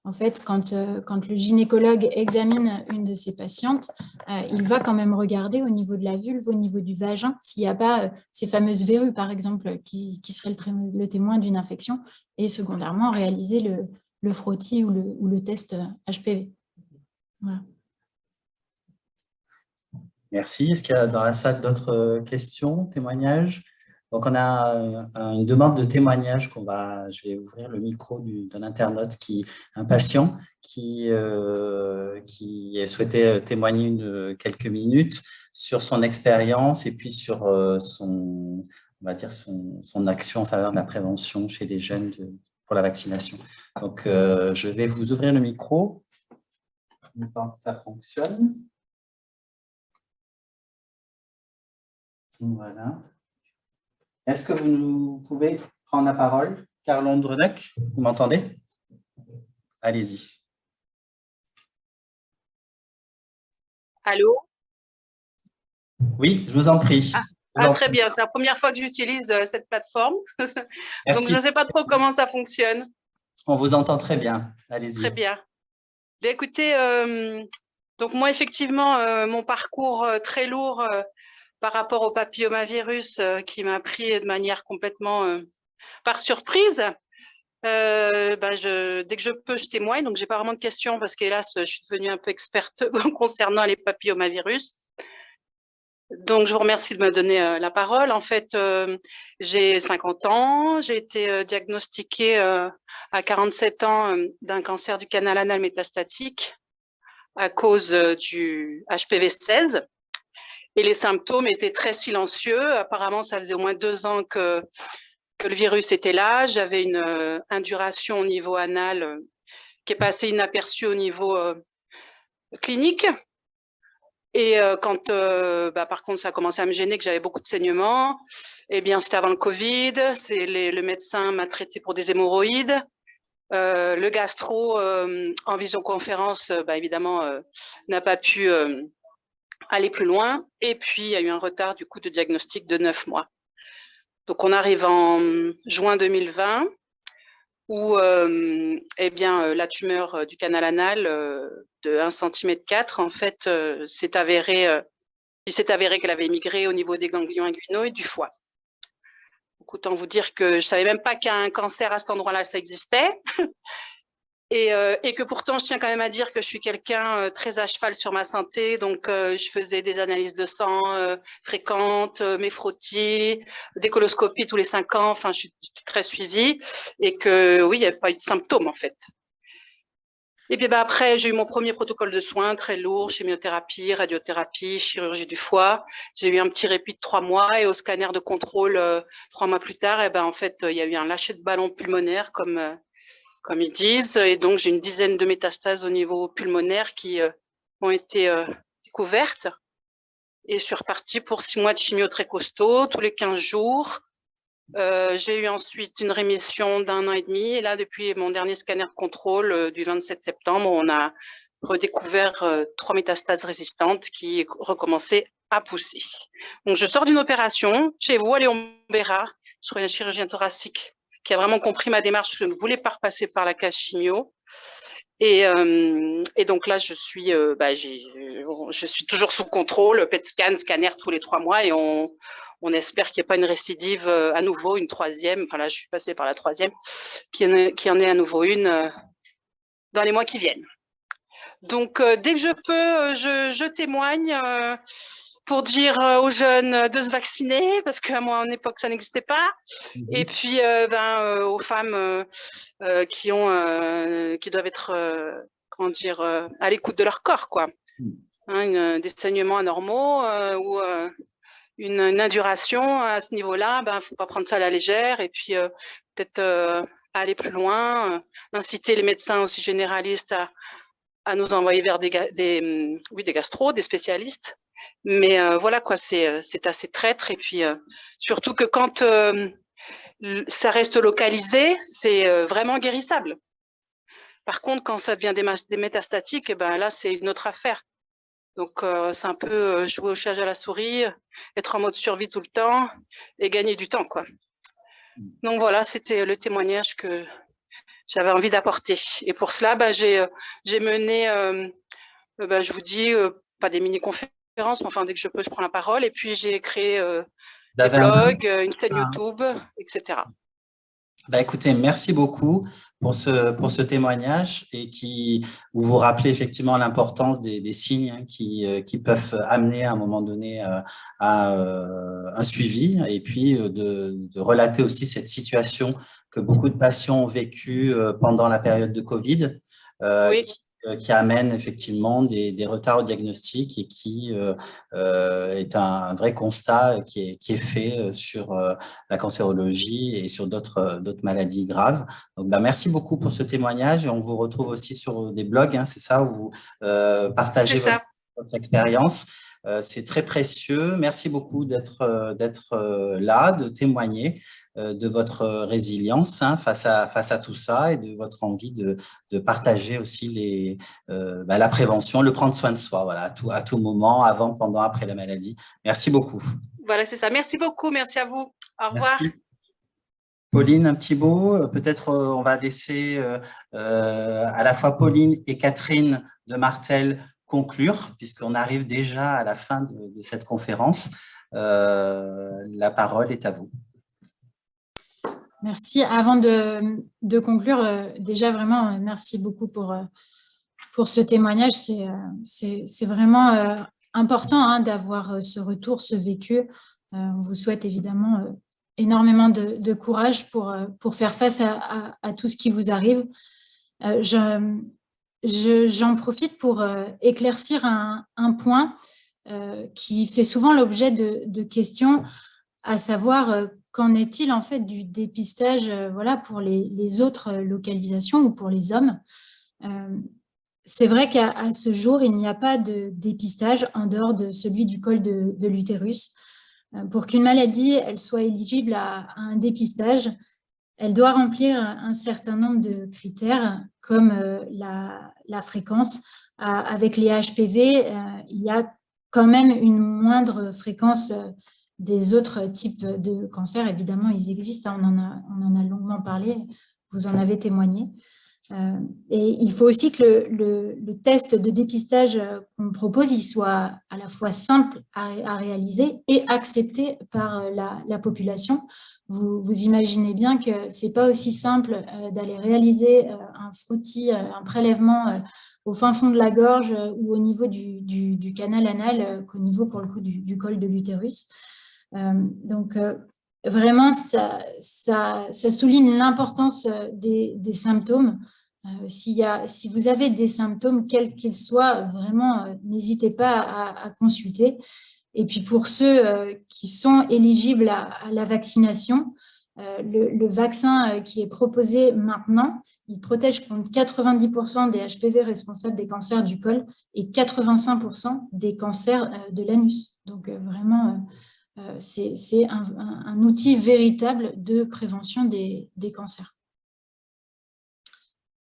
En fait, quand le gynécologue examine une de ses patientes, il va quand même regarder au niveau de la vulve, au niveau du vagin, s'il n'y a pas ces fameuses verrues, par exemple, qui seraient le témoin d'une infection, et secondairement réaliser le frottis ou le test HPV. Voilà. Merci. Est-ce qu'il y a dans la salle d'autres questions, témoignages? Donc, on a une demande de témoignage je vais ouvrir le micro d'un internaute, un patient qui souhaitait témoigner quelques minutes sur son expérience et puis sur son action en faveur de la prévention chez les jeunes pour la vaccination. Donc, je vais vous ouvrir le micro. J'espère que ça fonctionne. Voilà. Est-ce que vous pouvez prendre la parole? Carl Ondrenec, vous m'entendez? Allez-y. Allô? Oui, je vous en prie. Très bien, c'est la première fois que j'utilise cette plateforme. Donc, je ne sais pas trop comment ça fonctionne. On vous entend très bien. Allez-y. Très bien. Bien, écoutez, donc moi, effectivement, mon parcours très lourd par rapport au papillomavirus qui m'a pris de manière complètement par surprise. Dès que je peux, je témoigne. Donc, je n'ai pas vraiment de questions parce qu'hélas, je suis devenue un peu experte concernant les papillomavirus. Donc, je vous remercie de me donner la parole. En fait, j'ai 50 ans. J'ai été diagnostiquée à 47 ans d'un cancer du canal anal métastatique à cause du HPV-16. Et les symptômes étaient très silencieux. Apparemment, ça faisait au moins 2 ans que le virus était là. J'avais une induration au niveau anal qui est passée inaperçue au niveau clinique. Et quand, par contre, ça a commencé à me gêner, que j'avais beaucoup de saignements, eh bien, c'était avant le Covid. Le médecin m'a traité pour des hémorroïdes. Le gastro, en visioconférence, évidemment, n'a pas pu aller plus loin. Et puis, il y a eu un retard du coup de diagnostic de 9 mois. Donc, on arrive en juin 2020 où la tumeur du canal anal de 1,4 cm, en fait, il s'est avéré qu'elle avait migré au niveau des ganglions inguinaux et du foie. Donc, autant vous dire que je ne savais même pas qu'un cancer à cet endroit-là, ça existait. et que pourtant, je tiens quand même à dire que je suis quelqu'un très à cheval sur ma santé. Donc, je faisais des analyses de sang fréquentes, mes frottis, des coloscopies tous les 5 ans. Enfin, je suis très suivie et que, oui, il n'y avait pas eu de symptômes, en fait. Et puis après, j'ai eu mon premier protocole de soins très lourd, chimiothérapie, radiothérapie, chirurgie du foie. J'ai eu un petit répit de 3 mois et au scanner de contrôle 3 mois plus tard, en fait, il y a eu un lâcher de ballon pulmonaire, comme ils disent. Et donc, j'ai une dizaine de métastases au niveau pulmonaire qui ont été découvertes. Et je suis repartie pour 6 mois de chimio très costaud, tous les 15 jours. J'ai eu ensuite une rémission d'1 an et demi. Et là, depuis mon dernier scanner de contrôle du 27 septembre, on a redécouvert 3 métastases résistantes qui recommençaient à pousser. Donc, je sors d'une opération chez vous à Léon Bérard, sur un chirurgien thoracique qui a vraiment compris ma démarche. Je ne voulais pas repasser par la case chimio. Et donc là, je suis toujours sous contrôle, PET scan, scanner tous les 3 mois, et on espère qu'il n'y ait pas une récidive à nouveau, une troisième. Enfin là, je suis passée par la troisième, qu'il y en ait à nouveau une dans les mois qui viennent. Donc, dès que je peux, je témoigne pour dire aux jeunes de se vacciner, parce qu'à mon époque, ça n'existait pas. Et puis, aux femmes qui doivent être, à l'écoute de leur corps, quoi. Hein, des saignements anormaux ou une induration à ce niveau-là, faut pas prendre ça à la légère. Et puis, peut-être aller plus loin, inciter les médecins aussi généralistes à nous envoyer vers des gastros, des spécialistes. Mais voilà, quoi, c'est assez traître. Et puis, surtout que quand ça reste localisé, c'est vraiment guérissable. Par contre, quand ça devient des métastatiques, là, c'est une autre affaire. Donc, c'est un peu jouer au chat à la souris, être en mode survie tout le temps et gagner du temps, quoi. Donc, voilà, c'était le témoignage que j'avais envie d'apporter. Et pour cela, j'ai mené, je vous dis, pas des mini-conférences, mais enfin, dès que je peux, je prends la parole. Et puis, j'ai créé des blogs, une chaîne YouTube, etc. Écoutez, merci beaucoup pour ce témoignage et où vous rappelez effectivement l'importance des signes qui peuvent amener à un moment donné à un suivi, et puis de relater aussi cette situation que beaucoup de patients ont vécue pendant la période de Covid, oui. qui amène effectivement des retards au diagnostic et qui est un vrai constat qui est fait sur la cancérologie et sur d'autres maladies graves. Donc, merci beaucoup pour ce témoignage, et on vous retrouve aussi sur des blogs, hein, c'est ça, où vous partagez votre expérience. C'est très précieux. Merci beaucoup d'être là, de témoigner de votre résilience face à tout ça, et de votre envie de partager aussi la prévention, le prendre soin de soi, voilà, à tout moment, avant, pendant, après la maladie. Merci beaucoup. Voilà, c'est ça. Merci beaucoup. Merci à vous. Au revoir. Merci. Pauline, un petit mot. Peut-être on va laisser à la fois Pauline et Catherine de Martel conclure, puisqu'on arrive déjà à la fin de cette conférence. La parole est à vous. Merci. Avant de conclure, déjà vraiment, merci beaucoup pour ce témoignage. C'est vraiment important d'avoir ce retour, ce vécu. On vous souhaite évidemment énormément de courage pour faire face à tout ce qui vous arrive. J'en profite pour éclaircir un point qui fait souvent l'objet de questions, à savoir qu'en est-il en fait du dépistage pour les autres localisations ou pour les hommes. C'est vrai qu'à ce jour, il n'y a pas de dépistage en dehors de celui du col de l'utérus. Pour qu'une maladie elle soit éligible à un dépistage, elle doit remplir un certain nombre de critères, comme la fréquence. Avec les HPV, il y a quand même une moindre fréquence des autres types de cancers. Évidemment, ils existent, on en a longuement parlé, vous en avez témoigné. Et il faut aussi que le test de dépistage qu'on propose, il soit à la fois simple à réaliser et accepté par la population. Vous imaginez bien que ce n'est pas aussi simple d'aller réaliser un frottis, un prélèvement au fin fond de la gorge ou au niveau du canal anal qu'au niveau, pour le coup, du col de l'utérus. Donc, vraiment, ça souligne l'importance des symptômes. Si vous avez des symptômes, quels qu'ils soient, vraiment, n'hésitez pas à consulter. Et puis, pour ceux qui sont éligibles à la vaccination, le vaccin qui est proposé maintenant, il protège contre 90% des HPV responsables des cancers du col et 85% des cancers de l'anus. Donc, vraiment, c'est un outil véritable de prévention des cancers.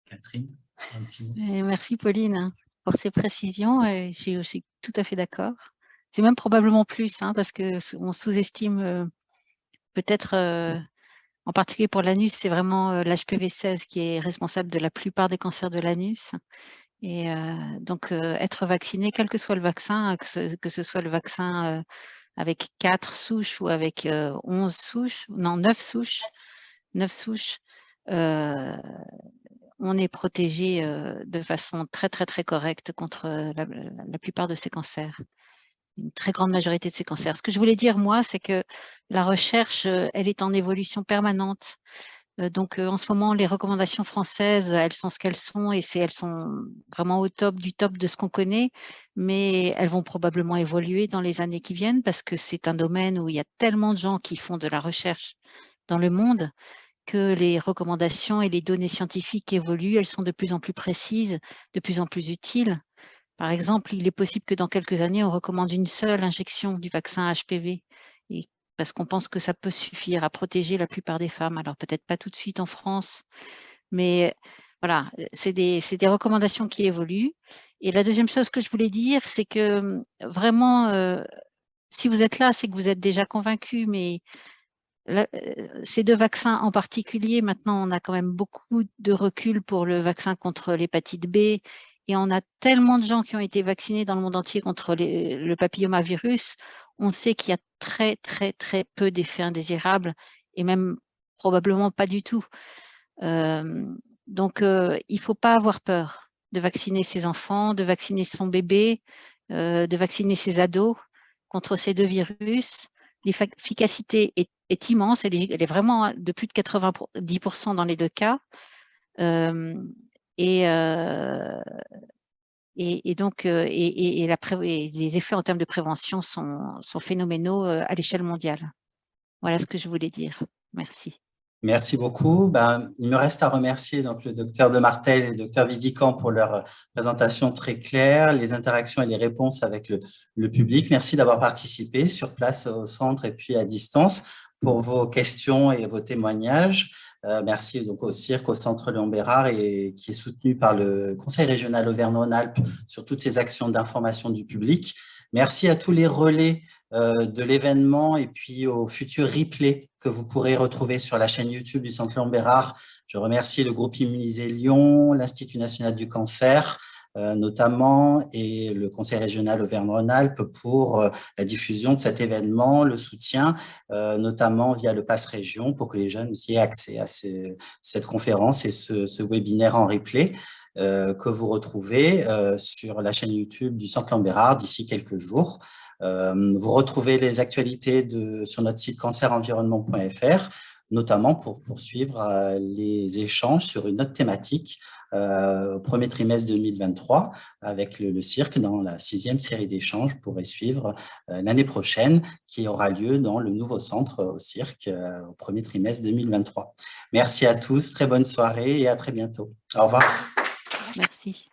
Catherine, un petit mot. Merci Pauline pour ces précisions. Je suis aussi tout à fait d'accord. C'est même probablement plus, parce qu'on sous-estime peut-être, en particulier pour l'anus, c'est vraiment l'HPV-16 qui est responsable de la plupart des cancers de l'anus. Et donc, être vacciné, quel que soit le vaccin, que ce soit le vaccin avec 4 souches ou avec 11 souches, non, 9 souches, on est protégé de façon très, très, très correcte contre la plupart de ces cancers, une très grande majorité de ces cancers. Ce que je voulais dire, moi, c'est que la recherche, elle est en évolution permanente. Donc, en ce moment, les recommandations françaises, elles sont ce qu'elles sont et elles sont vraiment au top du top de ce qu'on connaît, mais elles vont probablement évoluer dans les années qui viennent parce que c'est un domaine où il y a tellement de gens qui font de la recherche dans le monde que les recommandations et les données scientifiques évoluent, elles sont de plus en plus précises, de plus en plus utiles. Par exemple, il est possible que dans quelques années, on recommande une seule injection du vaccin HPV, parce qu'on pense que ça peut suffire à protéger la plupart des femmes. Alors peut-être pas tout de suite en France, mais voilà, c'est des recommandations qui évoluent. Et la deuxième chose que je voulais dire, c'est que vraiment, si vous êtes là, c'est que vous êtes déjà convaincus, mais ces 2 vaccins en particulier, maintenant, on a quand même beaucoup de recul pour le vaccin contre l'hépatite B et on a tellement de gens qui ont été vaccinés dans le monde entier contre le papillomavirus, on sait qu'il y a très, très, très peu d'effets indésirables et même probablement pas du tout. Donc, il ne faut pas avoir peur de vacciner ses enfants, de vacciner son bébé, de vacciner ses ados contre ces 2 virus. L'efficacité est immense, elle est vraiment de plus de 90% dans les 2 cas. Et donc, les effets en termes de prévention sont phénoménaux à l'échelle mondiale. Voilà ce que je voulais dire. Merci. Merci beaucoup. Il me reste à remercier donc, le docteur de Martel et le docteur Vidican pour leur présentation très claire, les interactions et les réponses avec le public. Merci d'avoir participé sur place au centre et puis à distance pour vos questions et vos témoignages. Merci donc au cirque, au centre Léon Bérard et qui est soutenu par le Conseil régional Auvergne-Rhône-Alpes sur toutes ces actions d'information du public. Merci à tous les relais de l'événement et puis aux futurs replays que vous pourrez retrouver sur la chaîne YouTube du Centre Léon Bérard. Je remercie le groupe Immunisé Lyon, l'Institut national du cancer notamment et le Conseil régional Auvergne-Rhône-Alpes pour la diffusion de cet événement, le soutien notamment via le Pass Région pour que les jeunes aient accès à cette conférence et ce webinaire en replay. Que vous retrouvez sur la chaîne YouTube du Centre Léon Bérard d'ici quelques jours. Vous retrouvez les actualités sur notre site cancerenvironnement.fr, notamment pour poursuivre les échanges sur une autre thématique au premier trimestre 2023 avec le cirque dans la 6e série d'échanges pourrait suivre l'année prochaine qui aura lieu dans le nouveau centre au cirque au premier trimestre 2023. Merci à tous, très bonne soirée et à très bientôt. Au revoir. Merci.